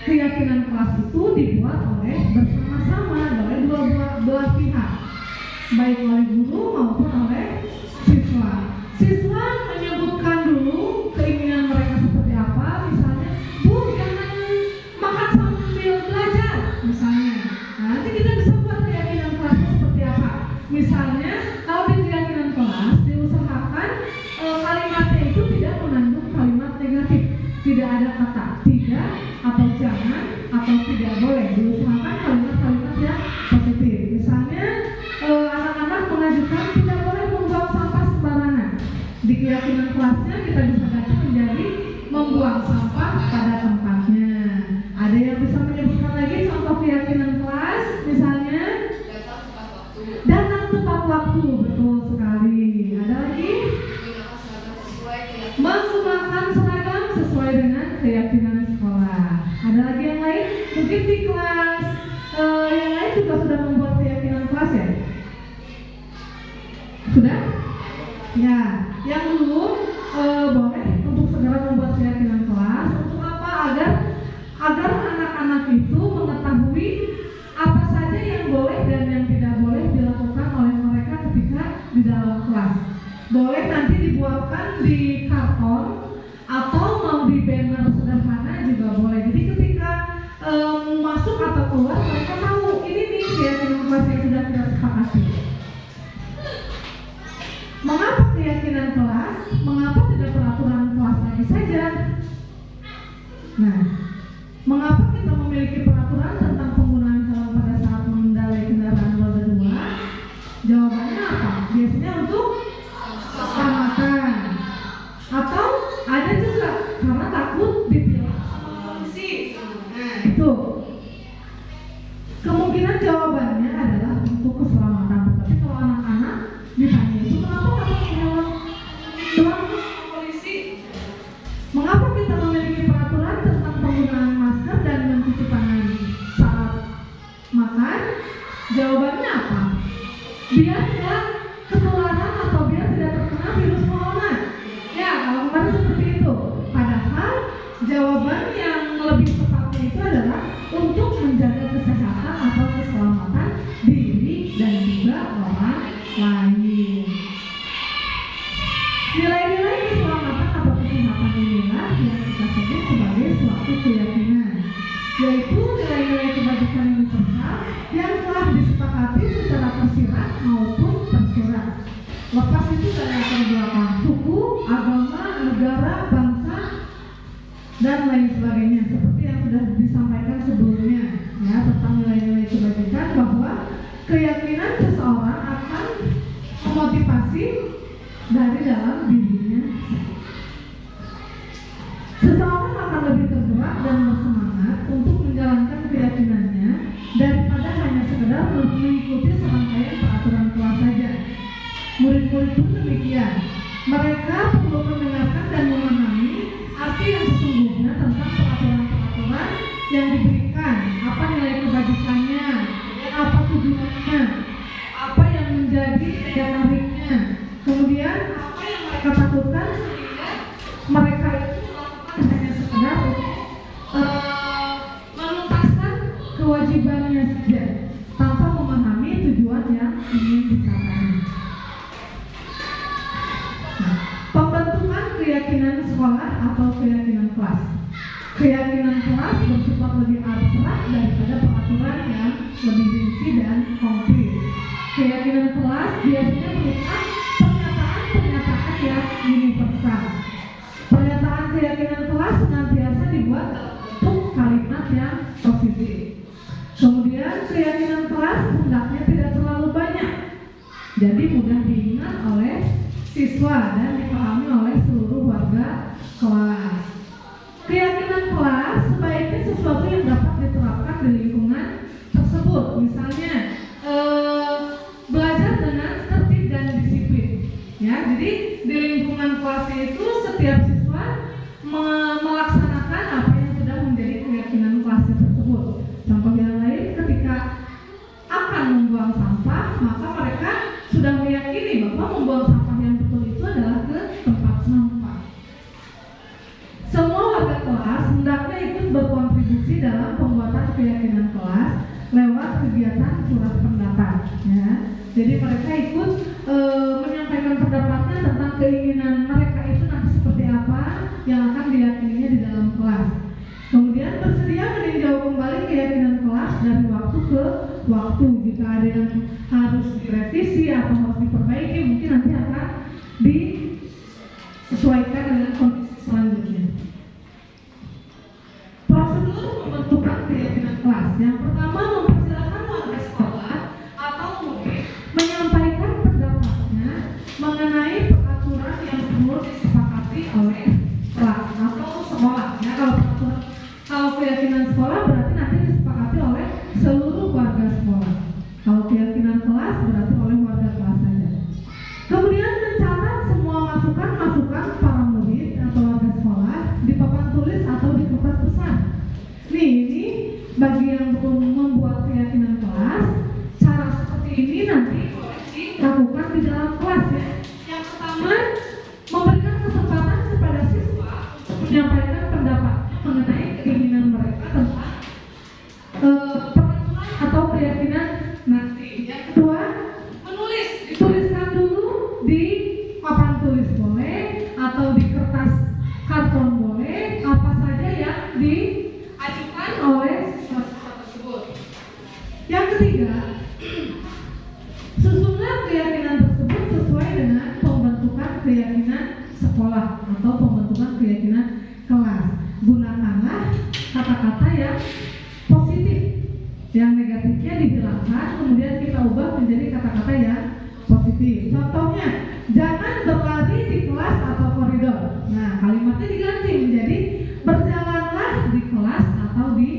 keyakinan kelas itu dibuat oleh bersama-sama oleh dua belah pihak, baik oleh guru maupun oleh siswa. Siswa menyebutkan dulu keinginan mereka seperti apa, misalnya, Bu, jangan makan sambil belajar, misalnya. Nah, nanti kita bisa buat keyakinan kelasnya seperti apa. Misalnya, kalau di keyakinan kelas diusahakan kalimatnya itu tidak mengandung kalimat negatif, tidak ada kata tidak atau jangan atau tidak boleh. Diusahakan kalimat-kalimat yang positif. Misalnya, anak-anak mengajukan tidak boleh membuang sampah sembarangan. Di keyakinan kelasnya kita bisa ganti menjadi membuang sampah pada tempatnya. Ada yang bisa menyebutkan lagi contoh keyakinan kelas, misalnya datang tepat waktu, betul sekali. Ada lagi? Menggunakan seragam sesuai dengan keyakinan sekolah. Ada lagi yang lain? Mungkin di kelas yang lain juga sudah membuat keyakinan kelas ya? Sudah? Ya, yang dulu boleh untuk segera membuat keyakinan kelas. Untuk apa? Agar anak-anak itu mengetahui apa saja yang boleh dan yang tidak boleh dilakukan oleh mereka ketika di dalam kelas. Boleh nanti dibuatkan di karton atau mau di banner sederhana juga boleh. Jadi ketika masuk atau keluar mereka tahu ini nih keyakinan kelas yang sudah kita sepakati. Mengapa keyakinan kelas? Mengapa tidak peraturan kelas lagi saja? Nah, mengapa kita memiliki peraturan tentang penggunaan helm pada saat mengendarai kendaraan roda 2? Jawabannya apa? Biasanya untuk keselamatan. Atau ada juga karena takut ditilang sama polisi. Nah, itu. Kemungkinan jawabannya adalah untuk keselamatan. Tapi kalau anak-anak ditanya itu kenapa nggak pakai helm? Doang polisi. Mengapa kita memiliki peraturan tentang penggunaan masker dan mencuci tangan saat makan? Jawabannya apa? Biar tidak ketularan atau biar tidak terkena virus corona. Ya, kalau kemarin seperti itu. Padahal jawaban yang lebih tepatnya itu adalah untuk menjaga kesehatan atau keselamatan diri dan juga orang lain. Nilai-nilai keselamatan atau kesehatan inilah yang kita sebut sebagai suatu keyakinan, yaitu nilai-nilai kebajikan universal yang telah disepakati secara tersirat maupun tersurat. Lepas itu dari latar belakang suku, agama, negara, bangsa, dan lain sebagainya, seperti yang sudah disampaikan sebelumnya ya, tentang nilai-nilai kebajikan, bahwa keyakinan seseorang akan memotivasi dari dalam dirinya. Seseorang akan lebih tergerak dan bersemangat untuk menjalankan keyakinannya daripada hanya sekedar mengikuti serangkaian peraturan kelas saja. Murid-murid pun demikian. Mereka perlu mendengarkan dan memahami arti yang sesungguhnya tentang peraturan-peraturan yang diberikan, apa nilai kebajikannya, apa tujuannya, apa yang menjadi daya tariknya, kemudian apa yang mereka takutkan sehingga mereka itu melakukan hanya sekedar menuntaskan kewajibannya saja tanpa memahami tujuan yang ingin dicapai. Pembentukan keyakinan sekolah atau keyakinan kelas. Keyakinan kelas bersifat lebih abstrak daripada peraturan yang lebih rinci dan konkret. Keyakinan kelas biasanya merupakan pernyataan-pernyataan yang universal. Pernyataan keyakinan kelas senantiasa dibuat dalam bentuk kalimat yang positif. Kemudian keyakinan kelas hendaknya tidak terlalu banyak, jadi mudah diingat oleh siswa dan dipahami oleh seluruh warga kelas. Keyakinan kelas sebaiknya sesuatu yang dapat diterapkan di lingkungan tersebut. Misalnya belajar dengan tertib dan disiplin. Ya, jadi di lingkungan kelas itu setiap siswa melaksanakan apa yang sudah menjadi keyakinan kelasnya tersebut. Contoh yang lain, ketika akan membuang sampah, maka mereka sudah meyakini bahwa membuang sampah yang betul itu adalah ke tempat sampah. Semua warga kelas hendaknya ikut berkontribusi dalam pembuatan keyakinan kelas lewat kegiatan surat pendapat. Ya. Jadi mereka ikut menyampaikan pendapatnya tentang keinginan mereka itu nanti seperti apa yang akan diyakininya di dalam kelas. Kemudian bersedia meninjau kembali keyakinan kelas dari waktu ke waktu. Jika ada yang harus direvisi atau harus diperbaiki, mungkin nanti akan disesuaikan dengan kondisi selanjutnya. Prosedur pembentukan keyakinan kelas. Yang pertama, mempersilakan warga sekolah atau murid menyampaikan pendapatnya mengenai peraturan yang perlu disepakati oleh kelas atau sekolah. Ya, kalau keyakinan sekolah berarti nanti disepakati oleh seluruh warga sekolah. Kalau keyakinan kelas berarti oleh warga kelas saja. Kemudian mencatat semua masukan-masukan para murid atau warga sekolah di papan tulis atau di kertas pesan. Ini bagi yang belum membuat keyakinan kelas, cara seperti ini nanti boleh dilakukan di dalam kelas ya. Yang pertama, memberikan kesempatan kepada siswa untuk menyampaikan pendapat mengenai keinginan mereka tentang peraturan atau keyakinan nanti. Yang kedua, dituliskan dulu di papan tulis boleh atau di kertas karton boleh, apa saja yang diajukan oleh siswa-siswa tersebut. Yang ketiga, susunlah keyakinan tersebut sesuai dengan pembentukan keyakinan sekolah atau pembentukan keyakinan kelas. Gunakanlah kata-kata yang positif, yang negatifnya dihilangkan, kemudian kita ubah menjadi kata-kata yang positif. Contohnya, jangan berlari di kelas atau koridor. Nah, kalimatnya diganti menjadi berjalanlah di kelas atau di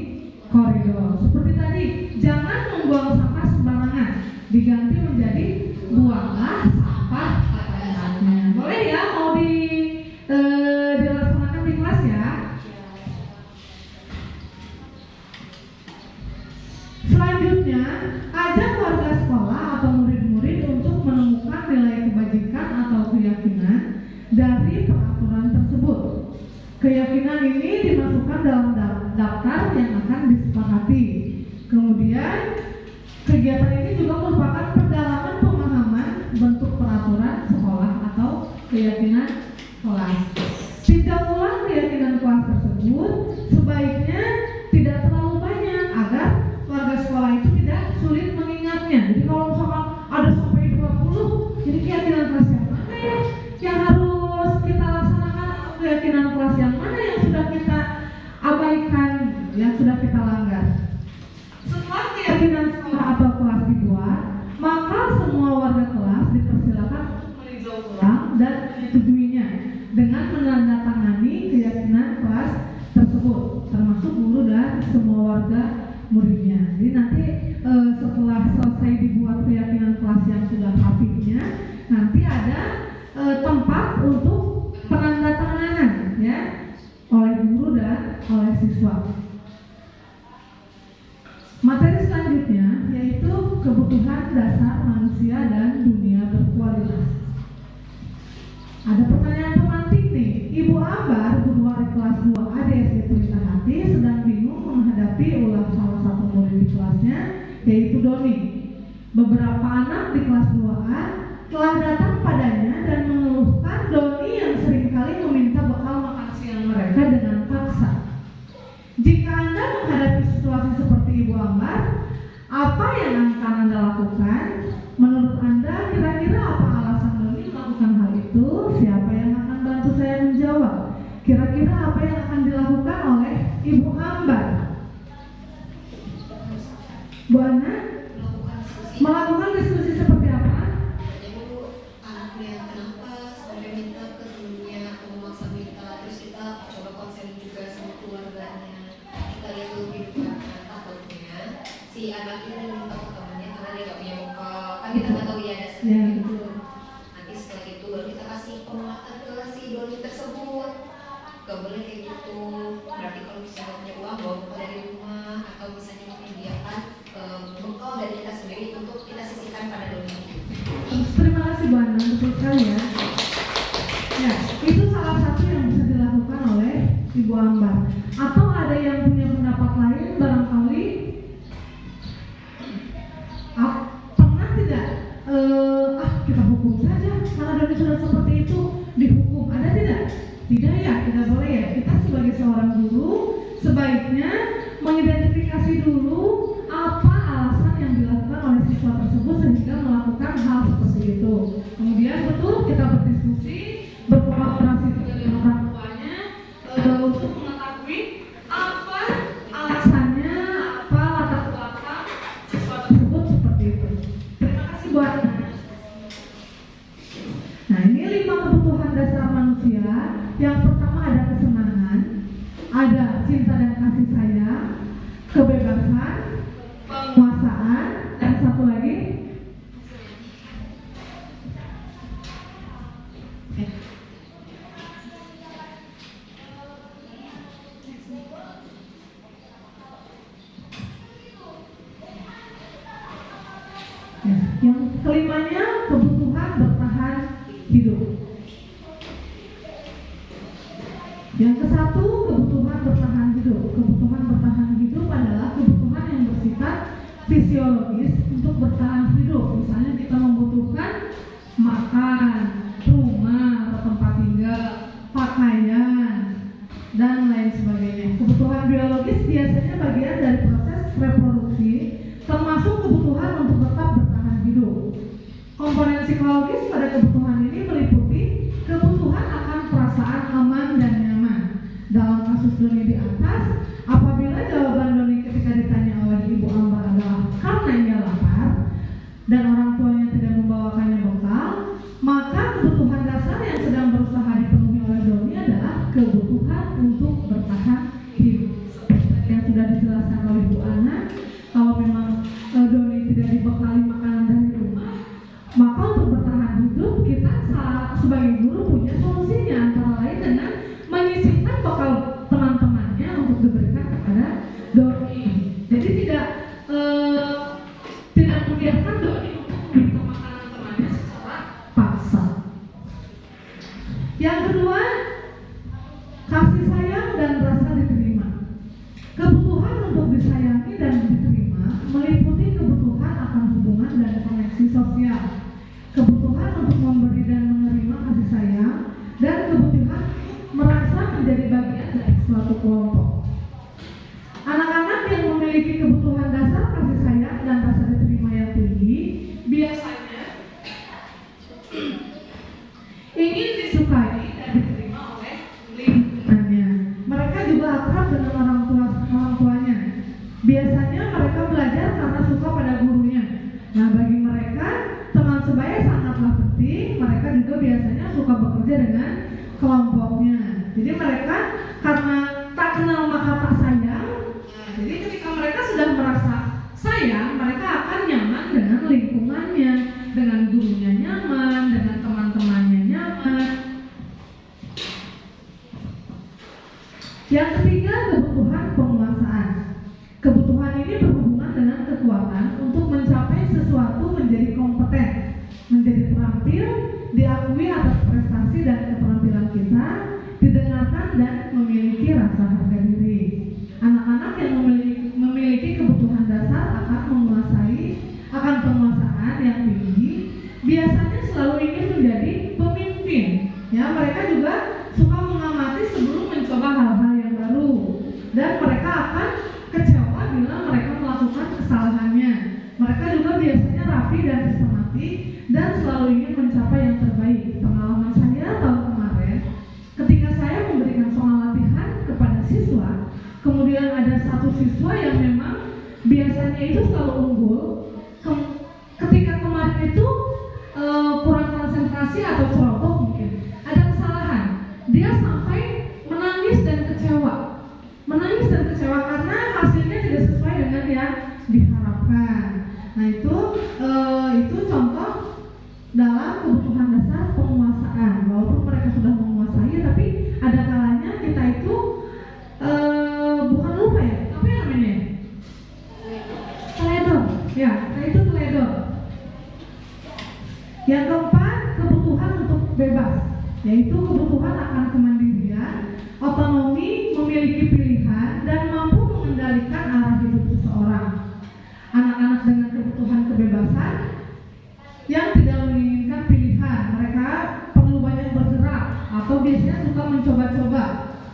koridor. Seperti tadi, jangan membuang sampah sembarangan, diganti menjadi buanglah sampah pada tempatnya. Boleh ya, mau dilaksanakan di kelas ya. Selanjutnya, ajak warga sekolah atau murid-murid untuk menemukan nilai kebajikan atau keyakinan dari peraturan tersebut. Keyakinan ini dimasukkan dalam daftar yang akan disepakati. Kemudian, kegiatan ini juga merupakan pendalaman pemahaman yaitu Doni. Beberapa anak di kelas 2A telah datang padanya dan mengeluhkan Doni yang seringkali meminta bekal makan siang mereka dengan paksa. Jika Anda menghadapi situasi seperti Ibu Ambar, apa yang akan Anda lakukan? Menurut Anda, kira-kira apa alasan Doni melakukan hal itu? Siapa yang akan bantu saya menjawab? Kira-kira apa yang akan dilakukan oleh Ibu Ambar? Bu Ana? Melakukan diskusi seperti apa? Ibu anaknya kenapa sampai minta ke dunia atau memaksa minta, terus kita coba konsen juga sama keluarganya. Kita lihat dulu kehidupan takutnya si anak ini minta ke temannya karena dia gak punya bekal. Kan kita nggak tahu ya ada Ya, itu. betul. Nanti setelah itu baru kita kasih penguatan ke si Doni tersebut. Gak boleh kayak gitu. Berarti kalau misalnya punya uang bawa bekal dari rumah atau misalnya menyediakan bekal dari kita sendiri untuk kita sisihkan pada Doni. Terima kasih Bu Ana, betul sekali ya. Ya, itu salah satu yang bisa dilakukan oleh Ibu Ambar. Atau ada yang punya pendapat lain barangkali? Pernah tidak? Kita hukum saja karena Doni sudah seperti itu, dihukum. Ada tidak? Tidak ya, tidak boleh ya. Kita sebagai seorang guru sebaiknya mengidentifikasi dulu apa alasan yang dilakukan oleh siswa tersebut sehingga melakukan hal seperti itu. Kemudian betul kita berdiskusi, berkolaborasi dengan orang tuanya untuk mengetahui apa alasannya, apa latar belakang siswa tersebut seperti itu. Terima kasih Bu Ana. Nah, ini 5 kebutuhan dasar manusia. Yang pertama ada kesenangan, ada cinta dan kasih sayang, kebebasan, penguasaan, dan satu lagi yang kelimanya kebutuhan bertahan hidup. Yang ke-1 kebutuhan bertahan hidup. Kebutuhan bertahan hidup adalah kebutuhan yang bersifat fisiologis untuk bertahan hidup. Misalnya kita membutuhkan makan, rumah atau tempat tinggal, pakaian, dan lain sebagainya. Kebutuhan biologis biasanya bagian dari proses reproduksi, termasuk kebutuhan untuk tetap bertahan hidup. Komponen psikologis pada kebutuhan ini meliputi kebutuhan akan perasaan aman dan nyaman. Dalam kasus Doni di atas, apabila jawaban Doni ketika ditanya oleh Ibu Ambar adalah karena ia lapar dan orang tuanya tidak membawakannya bekal, maka kebutuhan dasar yang sedang berusaha dipenuhi oleh Doni adalah kebutuhan untuk bertahan hidup. Seperti yang sudah dijelaskan oleh Bu Ana, kalau memang Doni tidak dibekali makanan dari rumah, maka untuk bertahan hidup kita sebagai guru punya solusinya, antara lain dengan menyisihkan bekal teman-temannya untuk diberikan kepada Doni. Jadi tidak membiarkan Doni untuk meminta makanan temannya secara paksa. Yang kedua, kasih sayang dan rasa diterima. Kebutuhan untuk disayangi dan diterima meliputi kebutuhan akan hubungan dan koneksi sosial, kebutuhan untuk memberi dan menerima kasih sayang, dan kebutuhan merasa menjadi bagian dari suatu kelompok. Anak-anak yang memiliki kebutuhan dasar kasih sayang dan rasa diterima yang tinggi biasanya ingin disukai dan diterima oleh lingkungannya. Mereka juga akrab dengan orang tuanya. Biasanya mereka belajar karena suka pada gurunya. Nah, bagi mereka teman sebaya sangatlah penting. Mereka juga biasanya suka bekerja dengan kelompoknya. Jadi mereka karena tak kenal maka tak sayang. Nah, jadi ketika mereka sudah merasa sayang, mereka akan nyaman dengan lingkungannya, dengan gurunya nyaman, dengan teman-temannya nyaman. Yang ketiga, kebutuhan penguasaan. Kebutuhan ini berhubungan dengan kekuatan untuk mencapai sesuatu, menjadi kompeten, menjadi terampil, diakui atas prestasi dan keterampilan kita, didengarkan dan memiliki rasa harga diri. Anak-anak yang memiliki kebutuhan dasar akan menguasai biasanya selalu ingin menjadi pemimpin. Ya, mereka juga suka mengamati sebelum mencoba hal-hal yang baru, dan mereka akan kecewa bila mereka melakukan kesalahannya. Mereka juga biasanya rapi dan sistematik dan selalu ingin mencapai yang terbaik. Pengalaman saya tahun kemarin, ketika saya memberikan soal latihan kepada siswa, kemudian ada satu siswa yang memang biasanya itu selalu unggul, ketika kemarin itu kurang konsentrasi atau ceroboh mungkin, ada kesalahan, dia sampai menangis dan kecewa karena hasilnya tidak sesuai dengan yang diharapkan. Nah itu contoh dalam kebutuhan dasar penguasaan. Walaupun mereka sudah menguasai, tapi ada kalanya kita itu bukan lupa ya, apa yang namanya? Teledor. Ya, itu teledor. Yang keempat, kebutuhan untuk bebas, yaitu kebutuhan akan kemandirian, otonomi, memiliki pilihan, dan mampu mengendalikan arah hidup seseorang. Anak-anak dengan kebutuhan kebebasan yang tidak menginginkan pilihan, mereka perlu banyak bergerak atau biasanya suka mencoba-coba,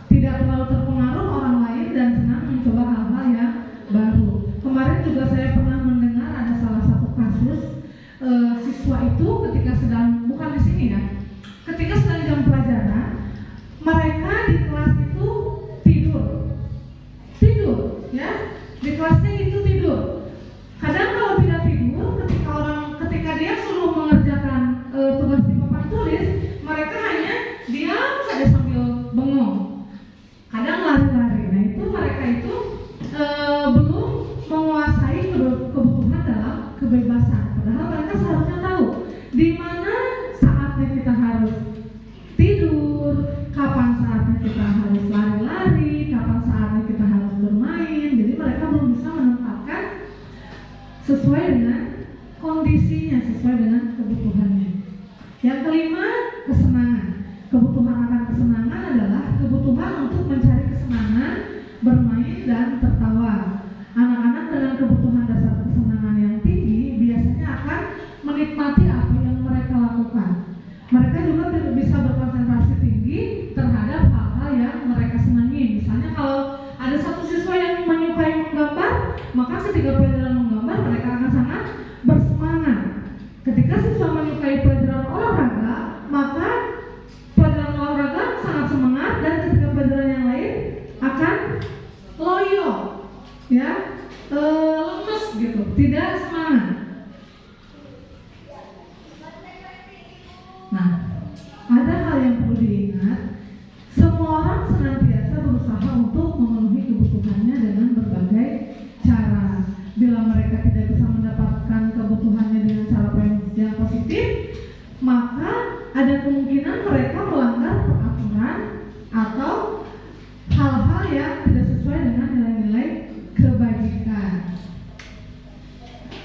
tidak terlalu terpengaruh orang lain dan senang mencoba hal-hal yang baru. Kemarin juga saya pernah mendengar ada salah satu kasus siswa itu ketika sedang, bukan di sini ya, ketika sedang jam pelajaran, mereka di kelas itu tidur ya, di kelasnya itu tidur. Kadang kalau tidak tidur, ketika dia suruh mengerjakan tugas di papan tulis, mereka hanya diam saja sambil bengong, kadang lari-lari. Nah itu mereka itu belum menguasai kebutuhan dalam kebebasan. Padahal mereka seharusnya tahu di mana saatnya kita harus tidur, kapan saatnya kita harus lari-lari, kapan saatnya kita harus bermain. Jadi mereka belum bisa menempatkan sesuai dengan kondisinya, sesuai dengan kebutuhannya. Yang kelima, kesenangan. Kebutuhan akan kesenangan adalah kebutuhan untuk mencari kesenangan, bermain, dan tertawa. Anak-anak dengan kebutuhan dasar kesenangan yang tinggi biasanya akan menikmati apa yang mereka lakukan. Mereka juga bisa berkonsentrasi tinggi terhadap hal-hal yang mereka senangi. Misalnya kalau ada satu siswa yang menyukai menggambar, maka ketika pelajaran menggambar mereka akan sangat bersemangat. Ketika siswa menyukai pelajaran olahraga, maka pelajaran olahraga sangat semangat, dan ketika pelajaran yang lain akan loyo, ya, lemes gitu, tidak semangat. Nah, ada hal yang perlu diingat. Semua orang senantiasa berusaha untuk memenuhi kebutuhannya dengan berbagai cara. Bila mereka tidak bisa mendapatkan kebutuhannya dengan cara yang positif, maka ada kemungkinan mereka melanggar peraturan atau hal-hal yang tidak sesuai dengan nilai-nilai kebajikan.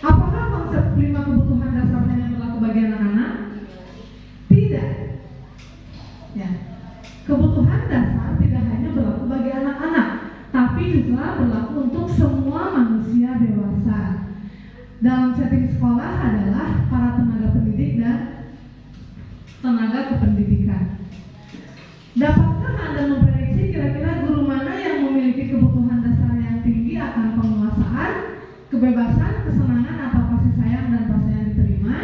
Apakah konsep 5 kebutuhan dasar hanya berlaku bagi anak-anak? Tidak. Ya. Kebutuhan dasar tidak hanya berlaku bagi anak-anak, tapi juga berlaku untuk semua manusia dewasa. Dalam setting sekolah adalah para tenaga pendidik dan tenaga kependidikan. Dapatkah Anda memprediksi kira-kira guru mana yang memiliki kebutuhan dasar yang tinggi akan penguasaan, kebebasan, kesenangan, atau kasih sayang dan rasa yang diterima?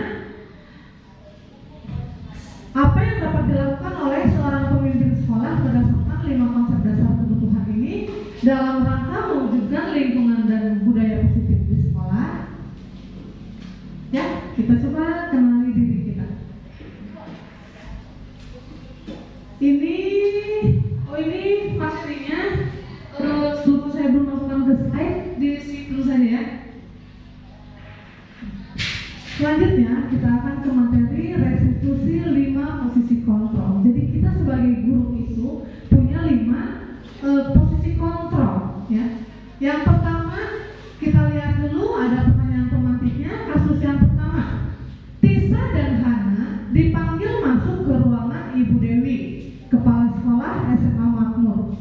Apa yang dapat dilakukan oleh seorang pemimpin sekolah berdasarkan 5 konsep dasar kebutuhan ini dalam rangka mewujudkan lingkungan dan budaya positif di sekolah? Ya, kita coba kenali diri kita. Ini materinya, dulu saya belum masukkan ke slide, di situ saja ya. Selanjutnya kita akan ke materi restitusi 5 posisi kontrol. Jadi kita sebagai guru itu punya 5 posisi kontrol ya. Yang pertama, kita lihat dulu ada pertanyaan pematiknya. Kasus yang pertama, Tisa dan Hana dipanggil masuk ke ruangan Ibu Dewi, Kepala Sekolah SMA Makmur.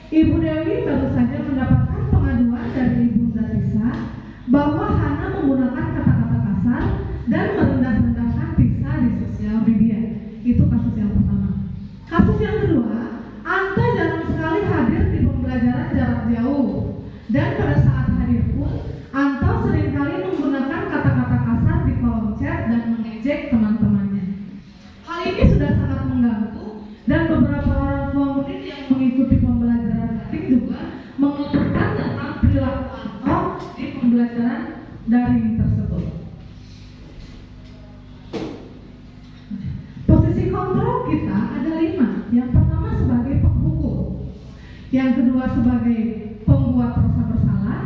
Ibu Dewi baru saja mendapatkan pengaduan dari Ibunda Tisa bahwa Hana menggunakan kata-kata kasar dan merendah-rendahkan Tisa Kasus yang kedua, Anta jarang sekali hadir di pembelajaran jarak jauh, dan pada saat hadir pun Anta seringkali menggunakan kata-kata kasar di kolom chat dan mengejek teman-temannya. Hal ini sudah sangat mengganggu, dan beberapa orang tua murid yang mengikuti pembelajaran daring juga mengeluhkan tentang perilaku Anta di pembelajaran daring tersebut. Posisi kontrol kita ada 5. Yang pertama sebagai penghukum, yang kedua sebagai pembuat rasa bersalah,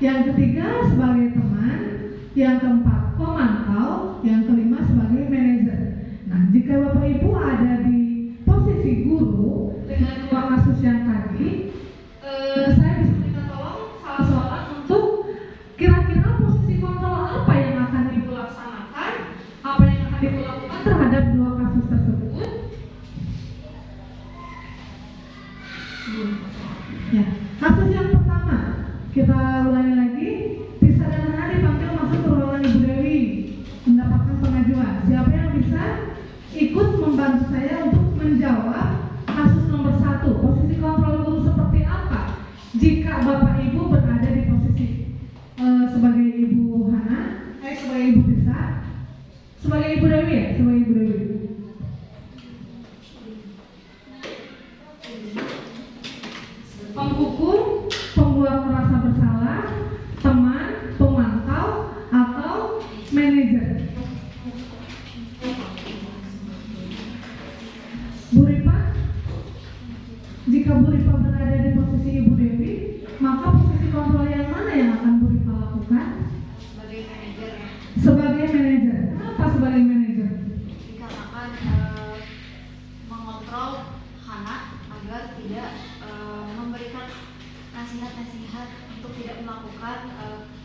yang ketiga sebagai teman, yang keempat pemantau, yang kelima sebagai manajer. Nah, jika Bapak Ibu ada di posisi guru dengan 2 kasus yang tadi, saya bisa minta tolong salah seorang untuk kira-kira posisi kontrol apa yang akan Ibu laksanakan, apa yang akan Ibu lakukan terhadap 2 kasus tersebut. Ya, kasus yang pertama kita ulangi lagi. Tisa dan Hana dipanggil masuk ke ruangan Ibu Dewi mendapatkan pengajuan. Siapa yang bisa ikut membantu saya untuk menjawab kasus nomor 1? Posisi kontrol guru seperti apa jika Bapak Ibu berada di posisi sebagai Ibu Hana, sebagai Ibu Tisa, sebagai Ibu Dewi ya, sebagai Ibu Dewi. Penghukum, pembuat merasa bersalah, teman, pemantau, atau manajer. Bu Ripa, jika Bu Ripa berada di posisi Ibu Dewi, maka posisi kontrol yang mana yang akan Bu Ripa lakukan? Sebagai manajer. Sebagai manajer. Kenapa sebagai manajer? Dikarenakan mengontrol Hana agar tidak memberikan nasihat-nasihat untuk tidak melakukan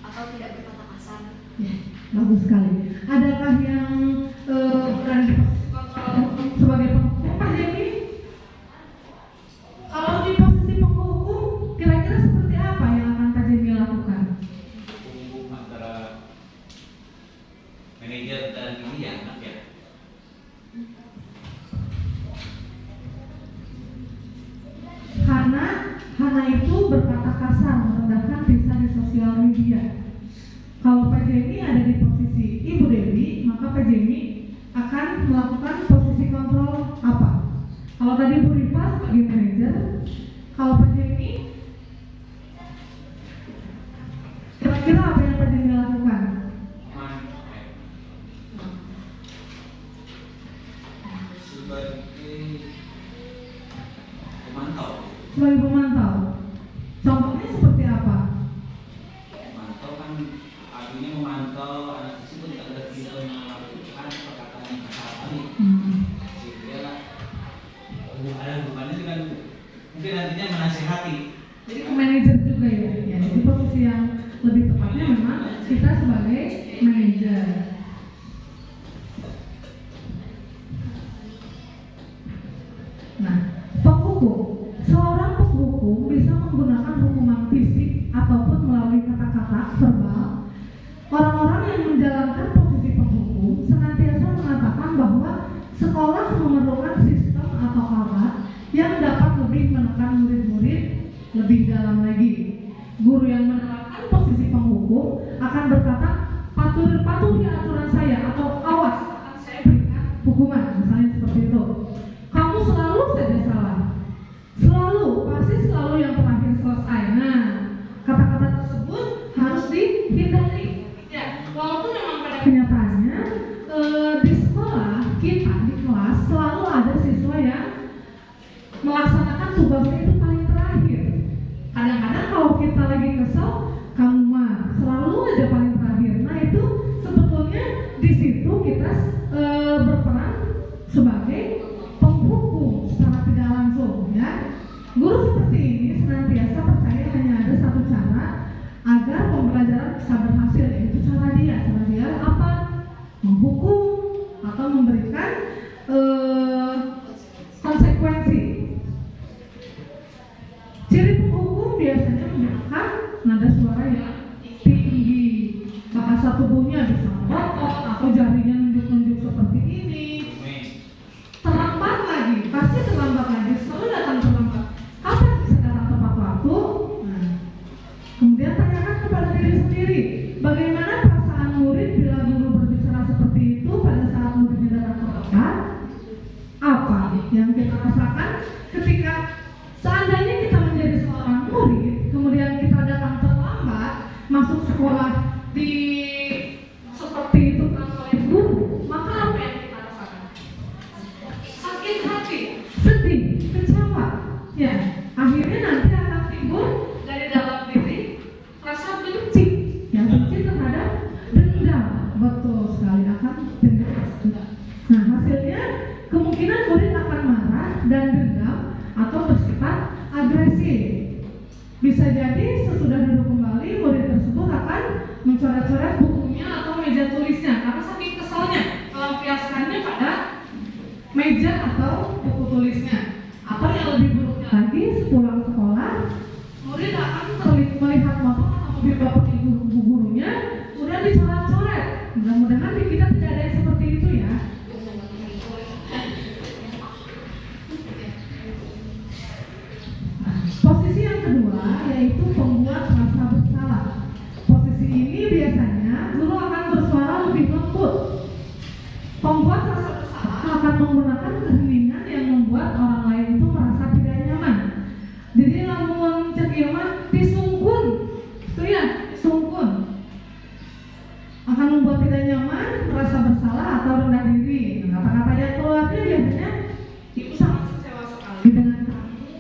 atau tidak berkata kasar. Ya, bagus sekali. Adakah yang berada di posisi kontrol sebagai penghukum, Pak Jenny? Kalau di posisi penghukum, kira-kira seperti apa yang akan Pak Jenny lakukan? Hukum antara manajer dan ini ya, anak ya. Hana itu berkata kasar, merendahkan Tisa di sosial media. Kalau Pak Jenny ada di posisi Ibu Dewi, maka Pak Jenny akan melakukan posisi kontrol apa? Kalau tadi Bu Rifa sebagai manajer, kalau Pak Jenny, kira-kira apa yang Pak Jenny lakukan? Sebagai pemantau. Sebagai pemantau. Contohnya seperti apa? Pemantau kan artinya memantau anak tersebut agar tidak melakukan perkataan yang kasar tadi. Sehingga ada hubungannya dengan mungkin nantinya menasihati. Jadi ke manajer juga ya. Ya, jadi posisi yang lebih tepatnya memang kita sebagai manajer. Nah, penghukum. Seorang penghukum bisa menggunakan hukuman fisik ataupun melalui kata-kata verbal. Orang-orang yang menjalankan posisi penghukum senantiasa mengatakan bahwa sekolah memerlukan sistem atau alat yang dapat lebih menekan murid-murid lebih dalam lagi. Guru yang menerapkan posisi penghukum akan berkata, patuhi aturan saya, atau awas, akan saya berikan hukuman, misalnya seperti itu. Kamu selalu saja salah, pasti selalu yang terakhir selesai. Nah, kata-kata tersebut harus dihindari. Ya, walaupun memang pada kenyataannya di sekolah kita, di kelas selalu ada siswa yang melaksanakan tugasnya itu paling terakhir. Kadang-kadang kalau kita lagi kesel, kamu mah selalu aja paling terakhir. Nah, itu sebetulnya di situ kita berperan sebagai penghukum secara tidak langsung, ya. Guru seperti ini senantiasa percaya hanya ada satu cara agar pembelajaran bisa berhasil, yaitu cara dia apa? Menghukum atau memberikan konsekuensi. Ciri penghukum biasanya menggunakan nada suara yang tinggi, bahasa tubuhnya bisa melotot atau jarinya nunjuk-nunjuk seperti ini. Terlambat lagi, pasti terlambat yang kita rasakan ketika seandainya kita menjadi seorang murid, kemudian kita datang terlambat masuk sekolah di seperti itu tanpa oleh guru, maka apa yang kita rasakan? Sakit hati, sedih, kecewa. Ya, akhirnya nanti akan timbul dari dalam diri rasa benci, yang benci terhadap dendam. Betul sekali, akan dendam. Nah, hasilnya kemungkinan murid akan marah dan dendam atau bersifat agresif. Bisa jadi sesudah duduk kembali, murid tersebut akan mencoret-coret bukunya atau meja tulisnya karena saking kesalnya melampiaskannya pada meja atau buku tulisnya. Atau yang lebih buruknya lagi, sepulang sekolah, murid akan melihat motor atau mobil bapak ibu gurunya udah dicoret-coret. Mudah-mudahan di kita tidak ada yang seperti itu ya. Posisi yang kedua yaitu pembuat rasa bersalah. Posisi ini biasanya guru akan bersuara lebih lembut. Pembuat rasa bersalah akan menggunakan keheningan yang membuat orang lain itu merasa tidak nyaman. Jadi lamun cek ieu mah disungkun. Itu ya, disungkun. Akan membuat tidak nyaman, merasa bersalah atau rendah diri. Kata-kata yang keluarnya biasanya ibu sangat kecewa sekali dengan kamu.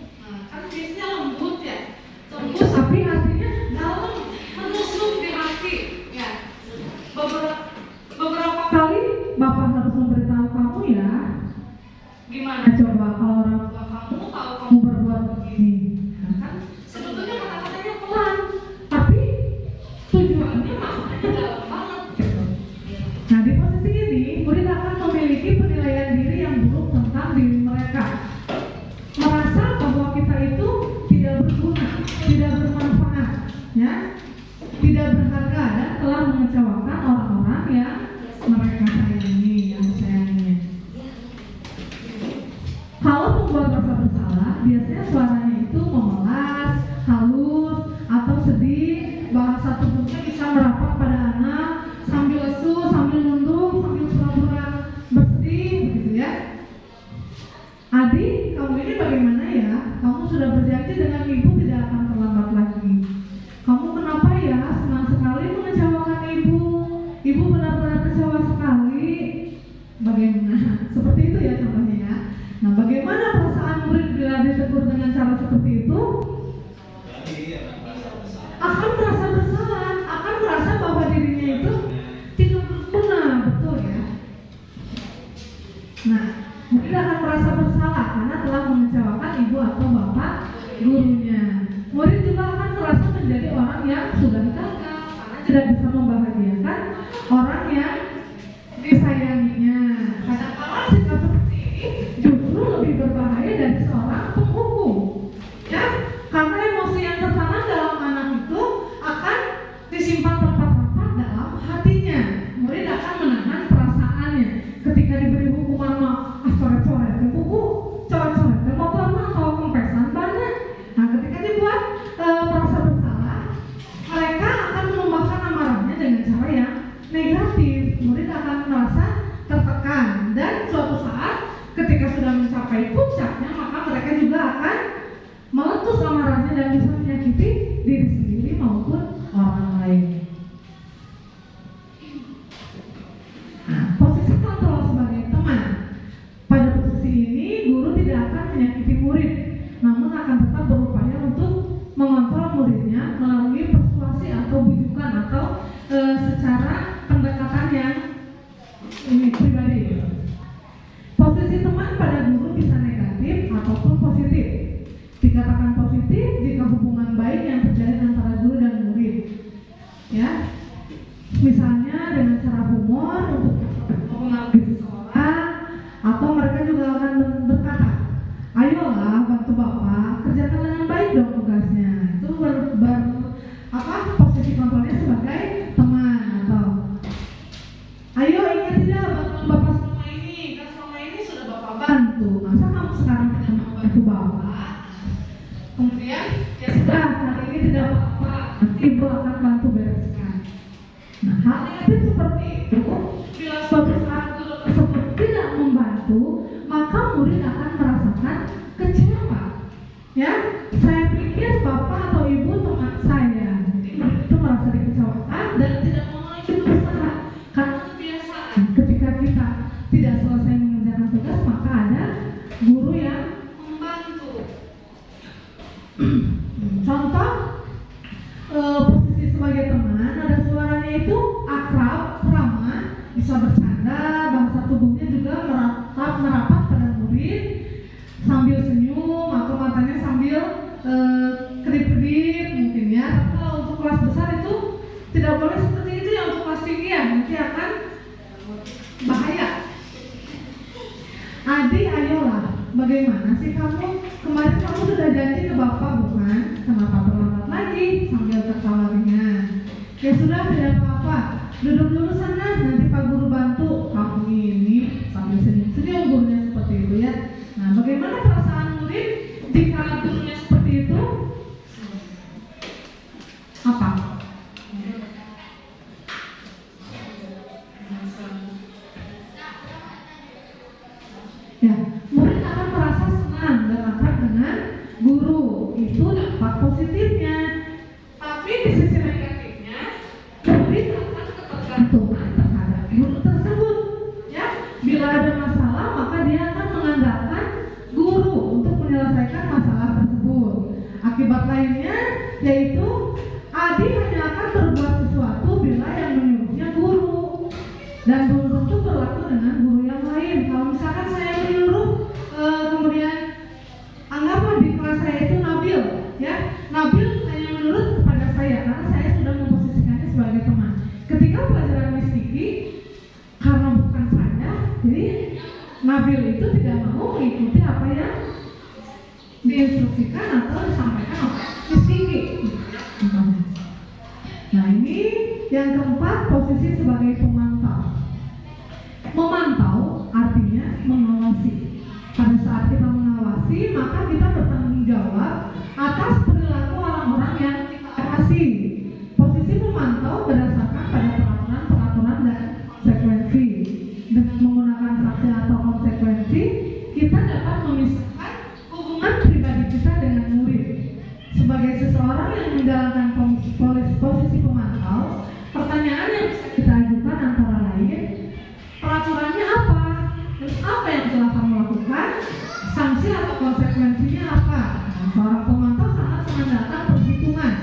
Kan biasanya lembut ya, lembut tapi artinya dalam, menusuk di hati. Ya, beberapa kali bapak harus memberitahu kamu ya. Gimana coba kalau orang tua kamu tahu kamu berbuat begini? Nah, kan sebetulnya kata-katanya pelan, tapi tujuannya maknanya dalam banget. Gitu. Nah, di posisi ini murid akan memiliki penilaian diri yang buruk tentang diri mereka. Merasa bahwa kita itu tidak berguna, tidak bermanfaat, ya, tidak berharga dan telah mengecewakan orang-orang yang mereka sayangi, yang disayanginya. Kalau membuat rasa bersalah, biasanya suaranya itu memelas, halus, atau sedih. Bahasa tubuhnya bisa merapat pada anak, sambil lesu, sambil nunduk, sambil pura-pura bersedih, begitu ya. Adik, kamu ini bagaimana ya? Kamu sudah berjanji dengan ibu tidak akan terlambat lagi. Kamu kenapa ya? Senang sekali mengecewakan ibu. Ibu benar-benar kecewa sekali. Bagaimana? Seperti itu ya contohnya ya. Nah, bagaimana perasaan murid bila ditegur dengan cara seperti itu? Akan merasa bersalah, akan merasa bahwa dirinya itu tidak berguna, betul ya. Nah, murid akan merasa bersalah karena telah mengecewakan ibu atau bapak gurunya. Murid juga akan merasa menjadi orang yang sudah gagal karena tidak bisa membahagiakan orang yang disayanginya. Kadang-kadang sikap seperti ini justru lebih berbahaya dari seorang penghukum, ya, karena emosi yang tertanam dalam anak itu akan disimpan rapat-rapat dalam hatinya. Murid akan menahan perasaannya ketika diberi hukuman coret-coret buku, coret-coret motor atau kempesan banyak. Nah, ketika dibuat merasa bersalah, mereka akan menumpahkan amarahnya dengan cara yang negatif. Murid akan merasa tertekan dan suatu saat ketika sudah mencapai puncaknya, maka mereka juga akan meletus amarahnya dan bisa menyakiti diri sendiri maupun orang lain. Nah, posisi kontrol sebagai teman. Pada posisi ini, guru tidak akan menyakiti murid, namun akan tetap berupaya untuk mengontrol muridnya melalui persuasi atau bujukan atau secara pendekatan yang pribadi. Posisi teman pada guru bisa negatif ataupun positif. Dikatakan positif jika hubungan baik yang terjalin antara guru dan murid, ya. Misalnya dengan cara humor untuk mengenalkan seseorang, atau mereka juga akan berkata, ayolah bantu bapak kerjakan dengan baik dong tugasnya. Itu posisi kontrolnya sebagai teman. Atau ayo ingat tidak bantuan bapak selama ini, kan selama ini sudah bapak bantu, masa kamu sekarang tidak mau bantu bapak? Kemudian ya sudah, hari ini tidak apa-apa, nanti ibu akan bantu bereskan. Nah, hal negatif seperti itu bila suatu saat guru tersebut tidak membantu, maka murid akan merasakan kecewa. Ya, saya pikir bapak atau ibu teman saya itu merasa dikecewakan dan tidak mau lagi berusaha karena kebiasaan. Ketika kita tidak selesai mengerjakan tugas, maka ada guru yang membantu. Contoh posisi sebagai teman, ada suaranya itu akrab, ramah, bisa bercanda, bahasa tubuhnya juga merapat pada murid, sambil senyum atau matanya sambil kedip-kedip mungkin ya. Tapi kalau untuk kelas besar itu tidak boleh seperti itu ya, untuk kelas tinggi ya, nanti akan bahaya. Adik, ayolah, bagaimana sih kamu? Kemarin kamu sudah janji ke bapak bukan? Kenapa terlambat lagi? Sambil tertawa ringan. Ya sudah, tidak apa-apa. Duduk dulu sana, nanti Pak Guru bantu. Kamu ini sambil senyum-senyum gurunya seperti itu ya. Nah, bagaimana perasaan murid jika gurunya seperti itu? Apa? Ya, murid akan merasa senang dan akrab dengan guru. Itu dampak positifnya. Tapi di sisi negatifnya, murid akan ketergantungan terhadap guru tersebut. Ya, bila ada masalah, maka dia akan mengandalkan guru untuk menyelesaikan masalah tersebut. Akibat lainnya yaitu adik hanya akan berbuat sesuatu bila yang menyuruhnya guru, dan belum tentu berlaku dengan guru yang lain. Kalau misalkan saya menyuruh, kemudian anggaplah di kelas saya itu Nabil, ya, Nabil hanya menurut kepada saya karena saya sudah memposisikannya sebagai teman. Ketika pelajaran mistiki, karena bukan saya, jadi Nabil itu tidak mau mengikuti apa yang diinstruksikan atau disampaikan oleh mistiki. Nah, ini yang keempat, posisi sebagai pemantau. Memantau artinya mengawasi. Pada saat kita mengawasi, maka kita bertanggung jawab atas perilaku orang-orang yang kita awasi. Posisi memantau berdasarkan pada peraturan-peraturan dan konsekuensi. Dengan menggunakan saksi atau konsekuensi, kita dapat memisahkan hubungan pribadi kita dengan murid. Sebagai seseorang yang menjalankan posisi pemantau, pertanyaan yang bisa kita ajukan antara lain, peraturannya apa? Terus apa yang telah kamu lakukan? Sanksi atau konsekuensinya apa? Nah, seorang pemantau sangat mengandalkan perhitungan,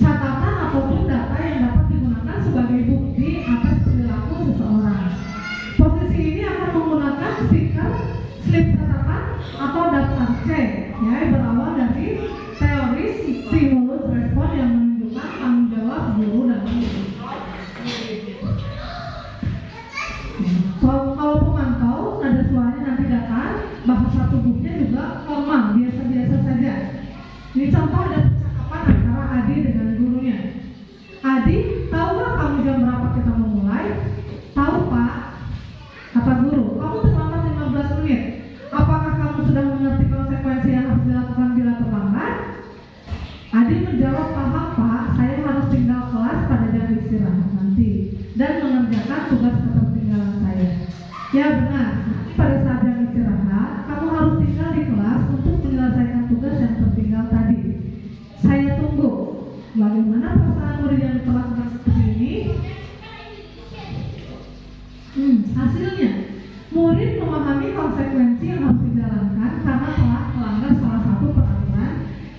catatan ataupun data yang dapat digunakan sebagai bukti atas perilaku seseorang. Posisi ini akan menggunakan stiker, slip catatan atau daftar cek, ya, berawal dari teori stimulus respon yang menunjukkan tanggung jawab guru dalam kalau pemantau, nada suaranya nanti datar, bahasa tubuhnya juga normal, biasa-biasa saja. Ini contoh ada percakapan antara Adi dengan gurunya. Adi, tahukah kamu jam berapa kita mau mulai? Tahu Pak, kata guru. Kamu terlambat 15 menit. Apakah kamu sudah mengerti konsekuensi yang harus dilakukan bila terlambat? Adi menjawab, paham Pak, saya harus tinggal kelas pada jam istirahat nanti dan mengerjakan tugas ketertinggalan saya. Ya benar, pada saat jam istirahat, kamu harus tinggal di kelas untuk menyelesaikan tugas yang tertinggal tadi. Saya tunggu. Bagaimana perasaan murid yang diperlakukan seperti ini? Hasilnya, murid memahami konsekuensi yang harus dijalankan karena telah melanggar salah satu peraturan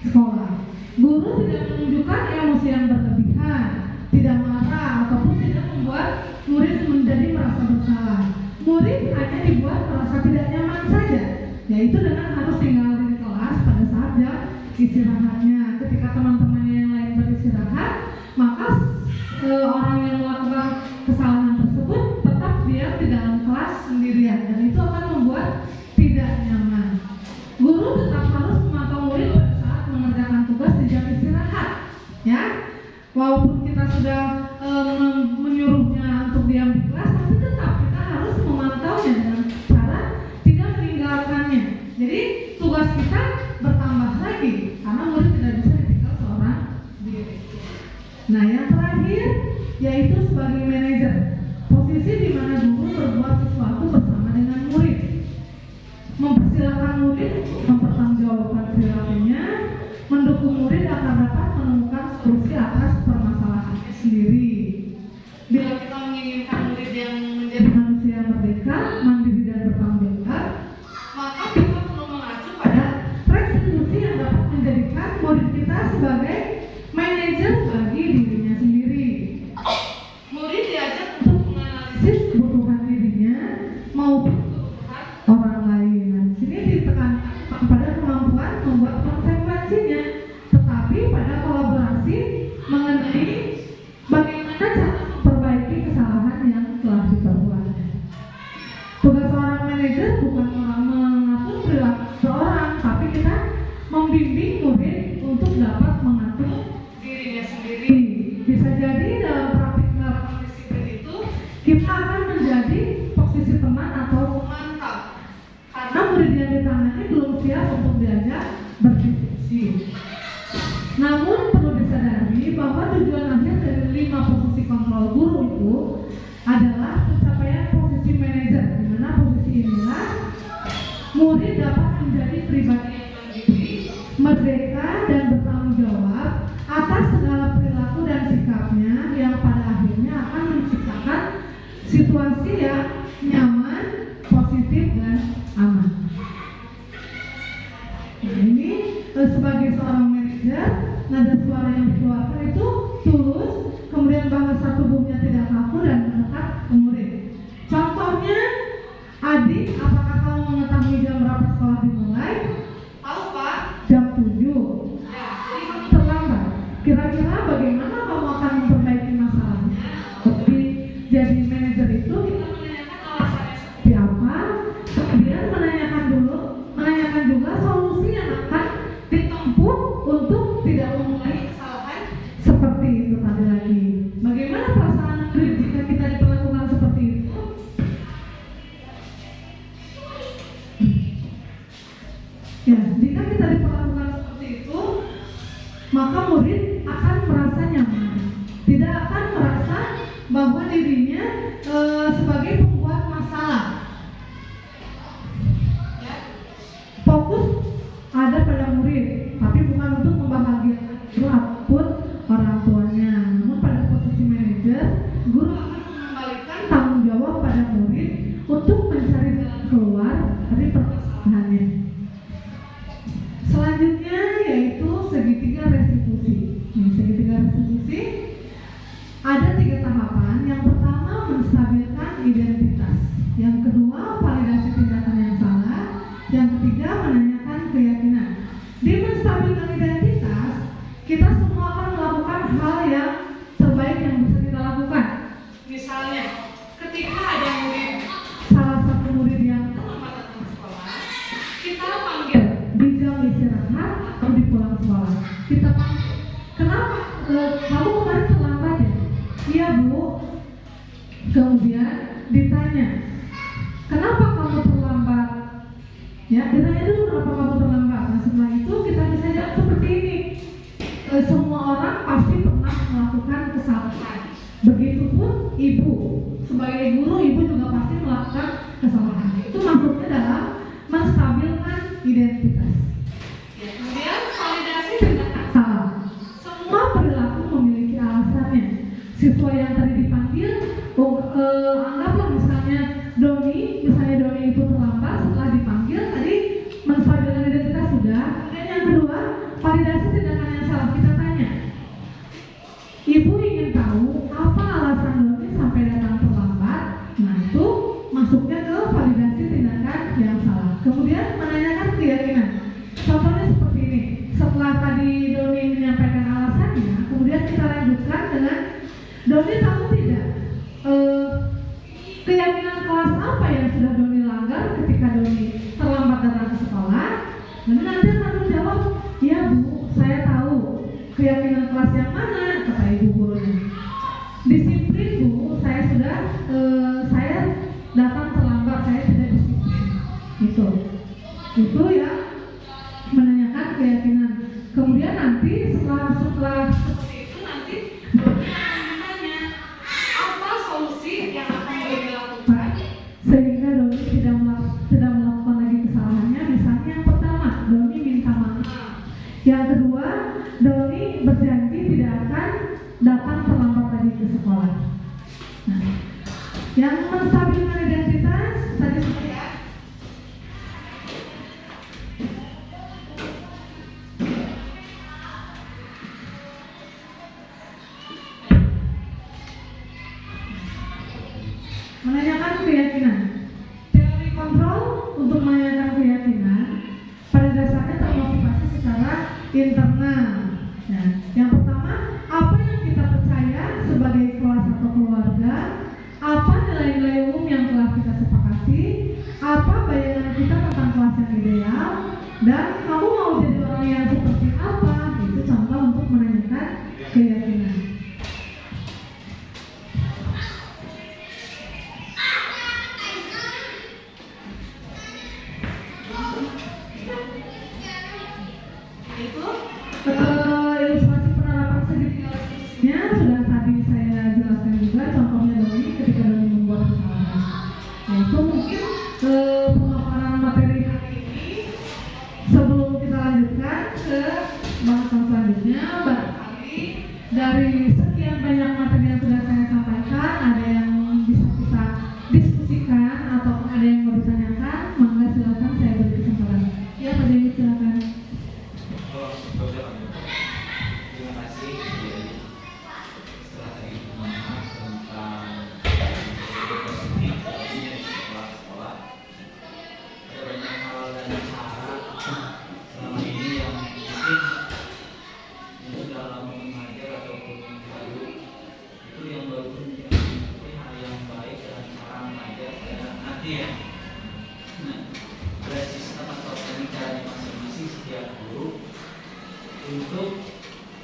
sekolah. Guru tidak menunjukkan emosi yang berlebihan, tidak marah ataupun tidak membuat murid menjadi merasa bersalah. Murid hanya dibuat merasa tidak nyaman saja, yaitu dengan harus tinggal di kelas pada saat jam istirahatnya. Ketika teman-temannya yang lain beristirahat, maka orang yang melakukan kesalahan tersebut tetap diam di dalam kelas sendirian, dan itu akan membuat tidak nyaman. Guru tetap harus memantau murid pada saat mengerjakan tugas di jam istirahat, ya. Walaupun kita sudah menyuruhnya untuk diam di kelas, tapi tetap kita harus memantaunya dengan cara tidak meninggalkannya. Jadi tugas kita bertambah lagi karena murid tidak bisa ditinggal seorang diri. Nah, yang terakhir yaitu sebagai manajer, posisi di mana guru berbuat sesuatu bersama dengan murid. mempertanggungjawabkan perilakunya, mendukung murid agar dapat menemukan solusi atas permasalahannya sendiri. Bila kita menginginkan murid yang menjadi manusia yang merdeka, mandiri dan bertanggung jawab, maka kita perlu mengacu pada restitusi yang dapat menjadikan murid kita sebagai manajer bagi dirinya sendiri. Murid diajak untuk menganalisis kebutuhan dirinya maupun kebutuhan orang lain. Nah, di sini ditekankan pada kemampuan membuat konsekuensinya, tetapi pada kolaborasi mengenai bagaimana cara memperbaiki kesalahan yang telah diperbuat. Tugas seorang manajer bukan mengatur perilaku seorang, tapi kita membimbing murid untuk dapat mengatur dirinya sendiri. Bisa jadi dalam praktik penerapan disiplin itu kita akan menjadi posisi teman atau pemantau, karena murid yang ditangani belum siap untuk diajak berdiskusi. Namun perlu disadari bahwa tujuan akhir dari 5 posisi kontrol guru itu adalah pencapaian posisi manajer, di mana posisi inilah murid dapat menjadi pribadi yang mandiri, merdeka dan bertanggung jawab atas segala perilaku dan sikapnya yang pada akhirnya akan menciptakan situasi yang nyaman, positif dan aman. Nah, ini sebagai seorang manajer, nada suara yang dikeluarkan itu tulus, kemudian bahasa tubuhnya tidak kaku dan mendekat ke murid. Contohnya, adik, apakah kamu mengetahui jam berapa sekolah dimulai? Tahu Pak, jam 7. Ya, jadi kamu terlambat. Kira-kira bagaimana kamu akan memperbaiki masalahnya? Jadi manajer itu kita menanyakan alasannya seperti apa, kemudian menanyakan juga solusi yang akan ditempuh untuk tidak memulai kesalahan seperti itu tadi lagi. Bagaimana perasaan murid jika kita diperlakukan seperti itu? Ya, jika kita diperlakukan seperti itu, maka murid akan merasa nyaman, tidak akan merasa bahwa dirinya sebagai pembuat masalah. Ya. Fokus ada pada murid, tapi bukan untuk membahagiakan guru ataupun orang tuanya. Namun pada posisi manajer, guru akan mengembalikan tanggung jawab pada murid untuk mencari jalan keluar dari permasalahannya. Selanjutnya yaitu segitiga restitusi. Segitiga restitusi ada 3 tahapan. Yang pertama, menstabilkan identitas. Yang kedua, validasi tindakan yang salah. Yang ketiga, menanyakan keyakinan. Di menstabilkan identitas, kita semua akan melakukan hal yang terbaik yang bisa kita lakukan. Misalnya, ketika ada salah satu murid yang terlambat datang ke sekolah, kita panggil di jam istirahat atau di pulang sekolah. Kita panggil, kenapa? Kamu kemarin terlambat ya? Iya Bu. Kemudian ditanya, kenapa kamu terlambat? Ya, ditanya dulu kenapa kamu terlambat. Nah, setelah itu kita bisa jawab seperti ini. Semua orang pasti pernah melakukan kesalahan. Begitupun ibu, sebagai guru, ibu juga pasti melakukan kesalahan. Itu maksudnya dalam menstabilkan identitas. Ya, kemudian validasi tindakan salah. Semua perilaku memiliki alasannya. Siswa yang tadi dipanggil, anggaplah misalnya Doni itu terlambat, setelah dipanggil tadi menstabilkan identitas sudah. Kemudian yang kedua, validasi tindakan yang salah. Kita tanya, ibu ingin tahu apa alasan Doni sampai datang terlambat. Nah, itu masuknya ke validasi tindakan yang salah. Kemudian menanyakan keyakinan. Contohnya seperti ini. Setelah tadi Doni menyampaikan alasannya, kemudian kita lanjutkan dengan, Doni tahu tidak keyakinan kelas apa yang sudah Doni langgar ketika Doni terlambat datang ke sekolah? Lalu nanti akan menjawab, ya Bu, saya tahu. Keyakinan kelas yang mana? Kata ibu gurunya. Disiplin Bu, saya datang terlambat, saya tidak disiplin. Itu ya, menanyakan keyakinan. Kemudian nanti setelah seperti itu nanti Doni akan bertanya, apa solusi yang akan Doni lakukan sehingga Doni tidak melakukan lagi kesalahannya. Misalnya yang pertama, pemaparan materi hari ini. Sebelum kita lanjutkan ke bahasan selanjutnya, barangkali dari sekian banyak materi yang sudah saya sampaikan, ada yang bisa kita diskusikan atau ada yang mau ditanyakan, maka silakan saya beri kesempatan. Ya, Pak Dewi, silakan. Terima kasih. Setelah tadi membahas tentang positif di sekolah-sekolah, ada banyak hal dan cara selama ini yang mungkin sudah lama mengajar ataupun yang baru, itu yang baru mungkin hal yang baik dalam cara mengajar dan nanti ya. Nah, ada sistem atau teknik caranya masing-masing setiap guru untuk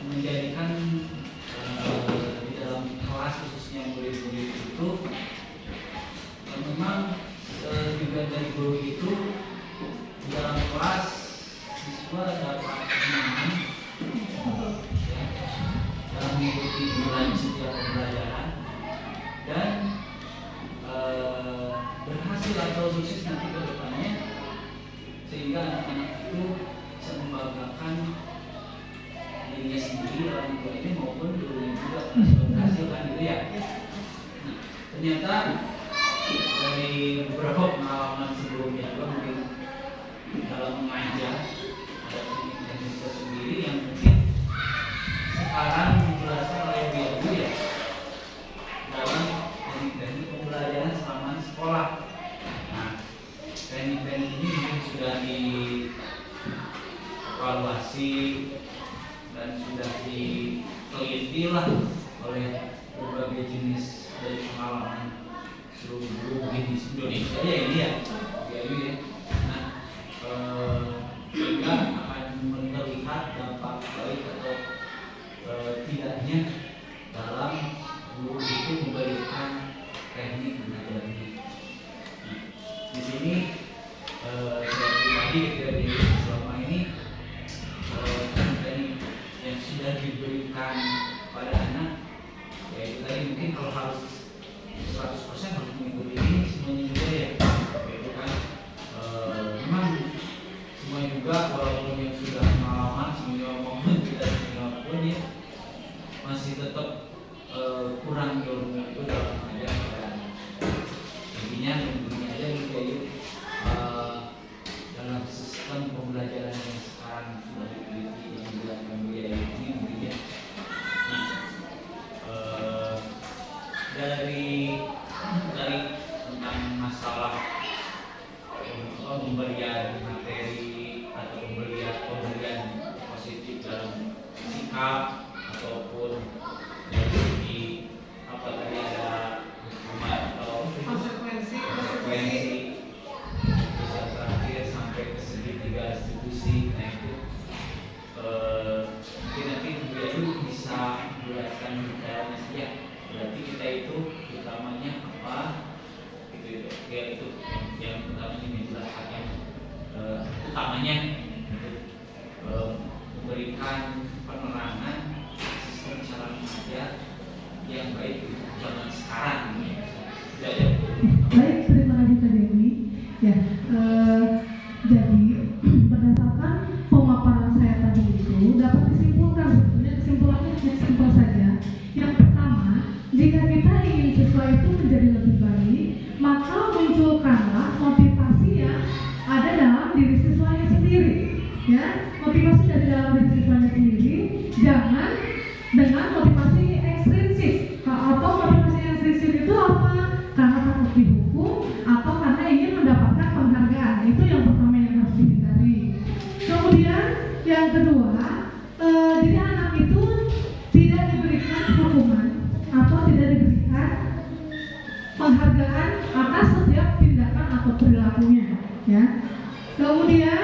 menjadikan di dalam kelas khususnya murid-murid itu memang juga dari guru itu di dalam kelas siswa dapat nyaman ya, dalam mengikuti setiap pembelajaran dan berhasil atau sukses nanti ke depannya, sehingga anak-anak itu bisa membanggakan dirinya sendiri dalam hal ini maupun gurunya juga berhasil kan gitu ya. Nah, ternyata dari beberapa pengalaman sebelumnya juga mungkin dalam mengajar ada teknik-teknik tersendiri yang mungkin sekarang dijelaskan oleh Bu ya dalam teknik-teknik pembelajaran selama di sekolah. Nah, teknik-teknik ini mungkin sudah dievaluasi dan sudah diteliti lah oleh berbagai jenis dari pengalaman seluruh guru mungkin di Indonesia ya ini ya. Nah, sehingga akan terlihat dampak baik atau tidaknya dalam guru itu memberikan teknik mengajarnya. Nah, di sini saya pribadi dari selama ini teknik yang sudah diberikan pada anak, yaitu tadi mungkin kalau harus 100% harus mengikuti ini semuanya juga ya, yaitu kan memang semuanya juga walaupun yang sudah pengalaman senior maupun tidak senior pun ya masih tetap kurang ilmu itu dalam mengajar pada anak. Intinya begini aja gitu ya, dalam sistem pembelajaran yang sekarang sudah diteliti yang dilakukan biaya ini mungkin ya. Nah, dari tentang masalah pemberian materi atau pemberian positif dalam sikap ataupun dari segi apa tadi ada hukuman atau konsekuensi bisa terakhir sampai ke segitiga restitusi. Nah itu mungkin nanti Bu Yayu bisa menjelaskan caranya saja. Berarti kita itu utamanya apa gitu ya, itu yang utamanya menjelaskan yang utamanya untuk memberikan penerangan sistem cara mengajar yang baik untuk zaman sekarang ini. Baik, terima kasih Kak Dewi. Ya, jadi berdasarkan pemaparan saya tadi itu dapat disimpulkan, sebetulnya kesimpulannya simpel saja. Yang pertama, jika kita ingin siswa itu menjadi lebih baik, maka munculkanlah motivasi yang ada dalam diri siswanya sendiri. Ya, motivasi dari dalam diri siswanya sendiri, jangan dengan motivasi ekstrinsik. Atau motivasi ekstrinsik itu apa? Karena takut dihukum atau karena ingin mendapatkan penghargaan. Itu yang pertama yang harus dihindari. Kemudian yang kedua, jadi anak itu tidak diberikan hukuman atau tidak diberikan penghargaan atas setiap tindakan atau perilakunya, ya. Kemudian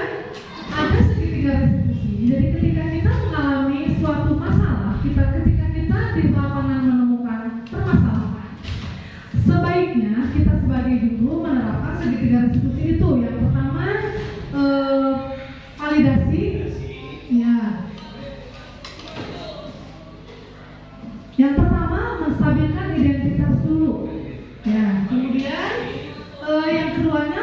ada segitiga restitusi. Jadi ketika kita mengalami suatu masalah, ketika kita di lapangan menemukan permasalahan, sebaiknya kita sebagai guru menerapkan segitiga restitusi itu. Yang pertama, validasi, ya. Yang pertama, menstabilkan identitas dulu. Ya, kemudian yang keduanya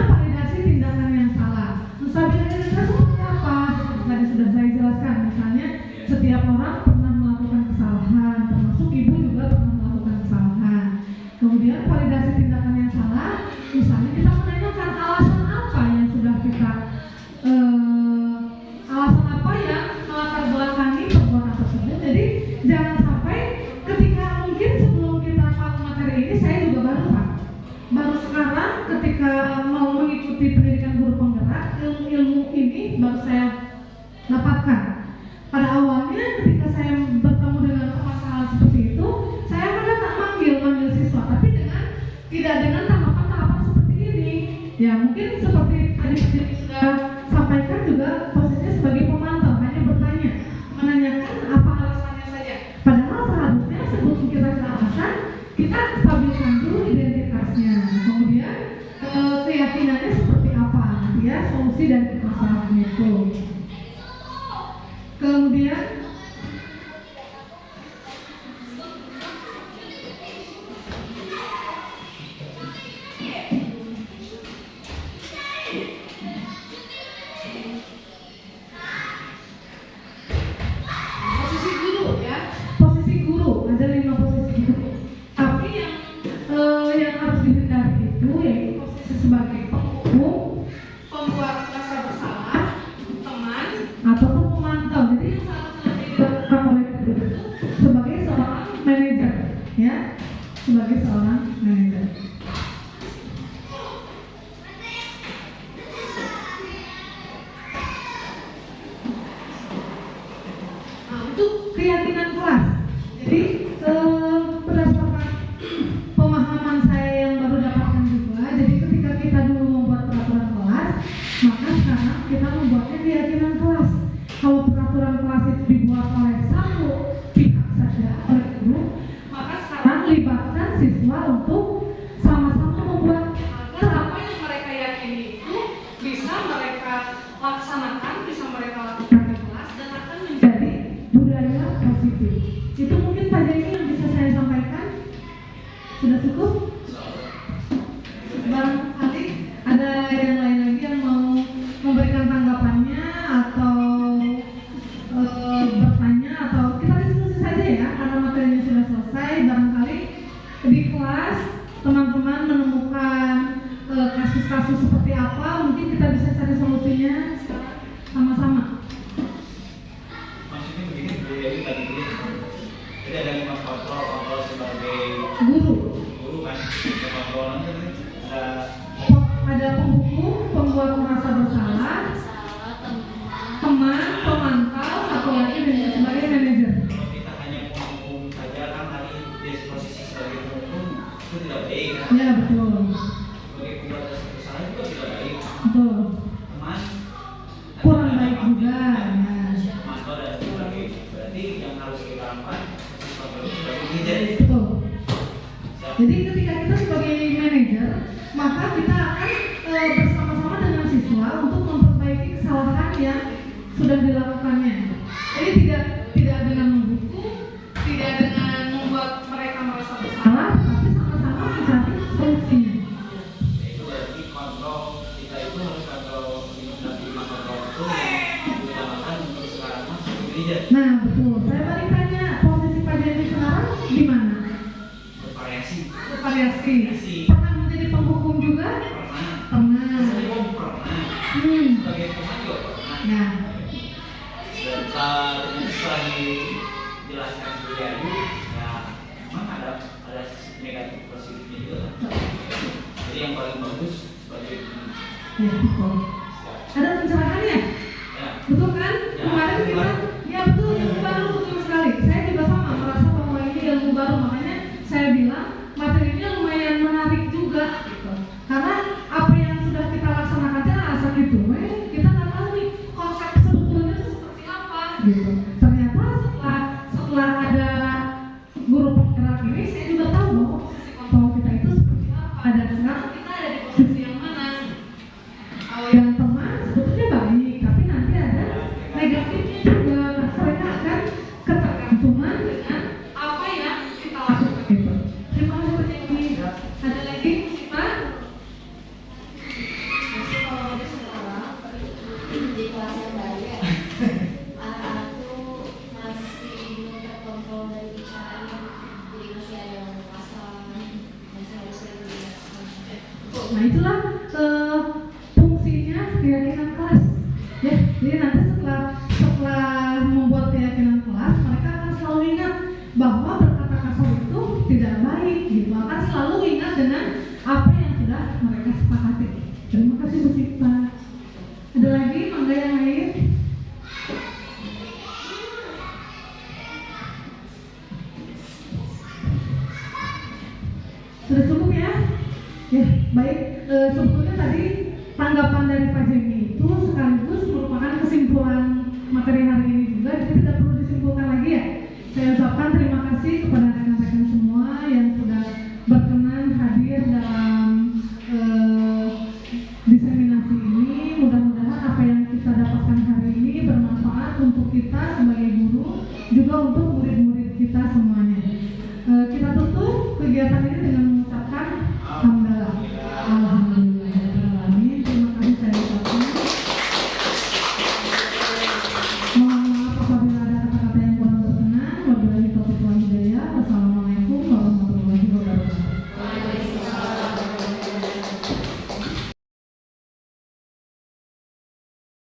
mengikuti pendidikan guru penggerak, ilmu ini baru saya dapatkan. Pada awalnya ketika saya bertemu dengan masalah seperti itu, saya malah tak manggil siswa, tapi tidak dengan tahapan-tahapan seperti ini. Ya mungkin seperti tadi sudah sampaikan juga, posisinya sebagai pemantau, hanya bertanya, menanyakan apa alasannya saja. Padahal seharusnya sebelum kita ke alasan, kita stabilkan dulu identitasnya, kemudian keyakinannya seperti apa, ya solusi dari masalahnya itu. Kemudian posisi guru, ya, posisi guru ada 5 posisi guru. Tapi yang harus dihindari itu yaitu posisi sebagai penghukum, pembuat rasa bersalah, teman, ataupun pemantau. Jadi yang seharusnya dilakukan oleh guru itu sebagai seorang manajer, ya, sebagai seorang manajer. Nah, untuk keyakinan kelas. Jadi berdasarkan pemahaman saya yang baru dapatkan juga, jadi ketika kita dulu membuat peraturan kelas, maka sekarang kita membuatnya keyakinan kelas. Kalau peraturan kelas itu dibuat oleh satu pihak saja, oleh guru, maka sekarang libatkan siswa untuk sama-sama membuat agar apa yang mereka yakini itu bisa mereka laksanakan, bisa mereka lakukan di kelas dan akan menjadi budaya positif. Itu mungkin Pak Jenny yang bisa saya sampaikan. Sudah cukup? Barangkali ada yang lain lagi yang mau memberikan tanggapannya atau bertanya, atau kita diskusi saja ya, karena materinya sudah selesai. Barangkali di kelas teman-teman menemukan kasus-kasus seperti apa, mungkin kita bisa cari solusinya sama-sama. Maksudnya begini, Bu Dewi tadi ini, jadi ada 5 kontrol sebagai Guru, kan, kontrolnya ada penghukum, pembuat merasa bersalah, teman, pemantau, satu lagi dan sebagai manajer. kalau kita hanya penghukum saja kan tadi di posisi sebagai penghukum itu tidak baik kan? Ya betul, Sebagai pembuat rasa bersalah juga tidak baik. betul. Teman Kurang baik juga. Ya. Mantau dan sebagai, berarti yang harus kita lakukan sebagai leader. Betul. Jadi ketika kita sebagai manajer, maka kita akan bersama-sama dengan siswa untuk memperbaiki kesalahan yang sudah dilakukannya. Jadi tidak dengan menghukum, tidak dengan membuat mereka merasa bersalah, tapi sama-sama mencari solusinya. Itu berarti kontrol kita itu harus kontrol kontrol itu yang diutamakan untuk sekarang mas sebagai leader. Nah betul. Saya balik tanya, posisi Pak Jenny sekarang di mana? Bervariasi. Bervariasi. Pernah menjadi penghukum juga? Pernah. Pernah. Pernah. Sebagai pemain juga pernah. Nah. Dan setelah dijelaskan Bu Dewi, ya memang ada sisi negatif positifnya juga. Jadi yang paling bagus sebagai Ya betul. Ada pencerahannya? ya, Betul kan? Ya, Kemarin kita, ya betul, ilmu baru, betul sekali. Saya juga sama merasa bahwa ini ilmu baru, makanya saya bilang materinya lumayan menarik juga gitu. Karena apa yang sudah kita laksanakan asal itu, kita nggak tahu nih konsep sebetulnya itu seperti apa gitu. Ternyata setelah ada guru penggerak ini, saya juga tahu bahwa posisi kontrol kita itu seperti apa, dan sekarang kita ada di posisi yang mana. Kalau yang teman sebetulnya baik, tapi nanti ada negatifnya juga. Mereka akan ketergantungan dengan apa yang kita lakukan gitu. Terima kasih Pak Jenny. Ada lagi kita? Masih kalau ada sekarang di kelas yang baru ya, anak-anak tuh masih belum terkontrol dari bicaranya, jadi masih ada yang pasal, masih harus sering dijelaskan. Nah itulah fungsinya keyakinan kelas. Ya, jadi nanti setelah membuat keyakinan kelas, mereka akan selalu ingat bahwa berkata kasar itu tidak baik gitu. Akan selalu ingat dengan apa yang sudah mereka sepakati. Terima kasih Bu Sita. Ada lagi mangga yang lain? Sudah cukup ya? Ya, baik. Sebetulnya tadi tanggapan dari Pak Jemi itu sekaligus merupakan kesimpulan materi hari ini juga, jadi tidak perlu disimpulkan lagi ya. Saya ucapkan terima kasih kepada rekan-rekan semua yang sudah berkenan hadir dalam diseminasi ini. Mudah-mudahan apa yang kita dapatkan hari ini bermanfaat untuk kita sebagai guru, juga untuk murid-murid kita semuanya. Kita tutup kegiatan ini dengan mengucapkan hamdalah. Alhamdulillah. Terima kasih saya ucapkan. Mohon maaf apabila ada kata-kata yang kurang berkenan. Wabillahi taufiq wal hidayah. Wassalamualaikum warahmatullahi wabarakatuh.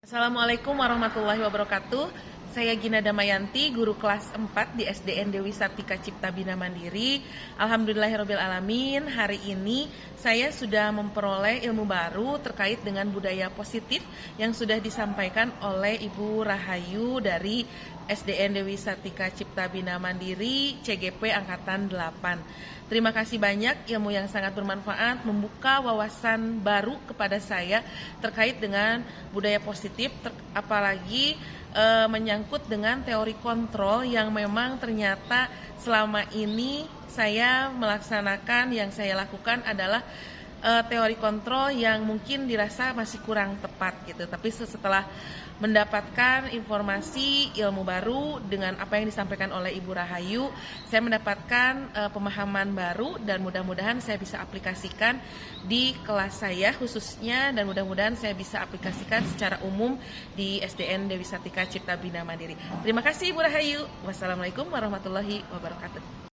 Assalamualaikum warahmatullahi wabarakatuh. Saya Gina Damayanti, guru kelas 4 di SDN Dewi Sartika Cipta Bina Mandiri. Alhamdulillahirrabbilalamin, hari ini saya sudah memperoleh ilmu baru terkait dengan budaya positif yang sudah disampaikan oleh Ibu Rahayu dari SDN Dewi Sartika Cipta Bina Mandiri CGP Angkatan 8. Terima kasih banyak, ilmu yang sangat bermanfaat, membuka wawasan baru kepada saya terkait dengan budaya positif, apalagi menyangkut dengan teori kontrol yang memang ternyata selama ini saya melaksanakan, yang saya lakukan adalah teori kontrol yang mungkin dirasa masih kurang tepat gitu. Tapi setelah mendapatkan informasi ilmu baru dengan apa yang disampaikan oleh Ibu Rahayu, saya mendapatkan pemahaman baru dan mudah-mudahan saya bisa aplikasikan di kelas saya khususnya, dan mudah-mudahan saya bisa aplikasikan secara umum di SDN Dewi Sartika Cipta Bina Mandiri. Terima kasih Ibu Rahayu. Wassalamualaikum warahmatullahi wabarakatuh.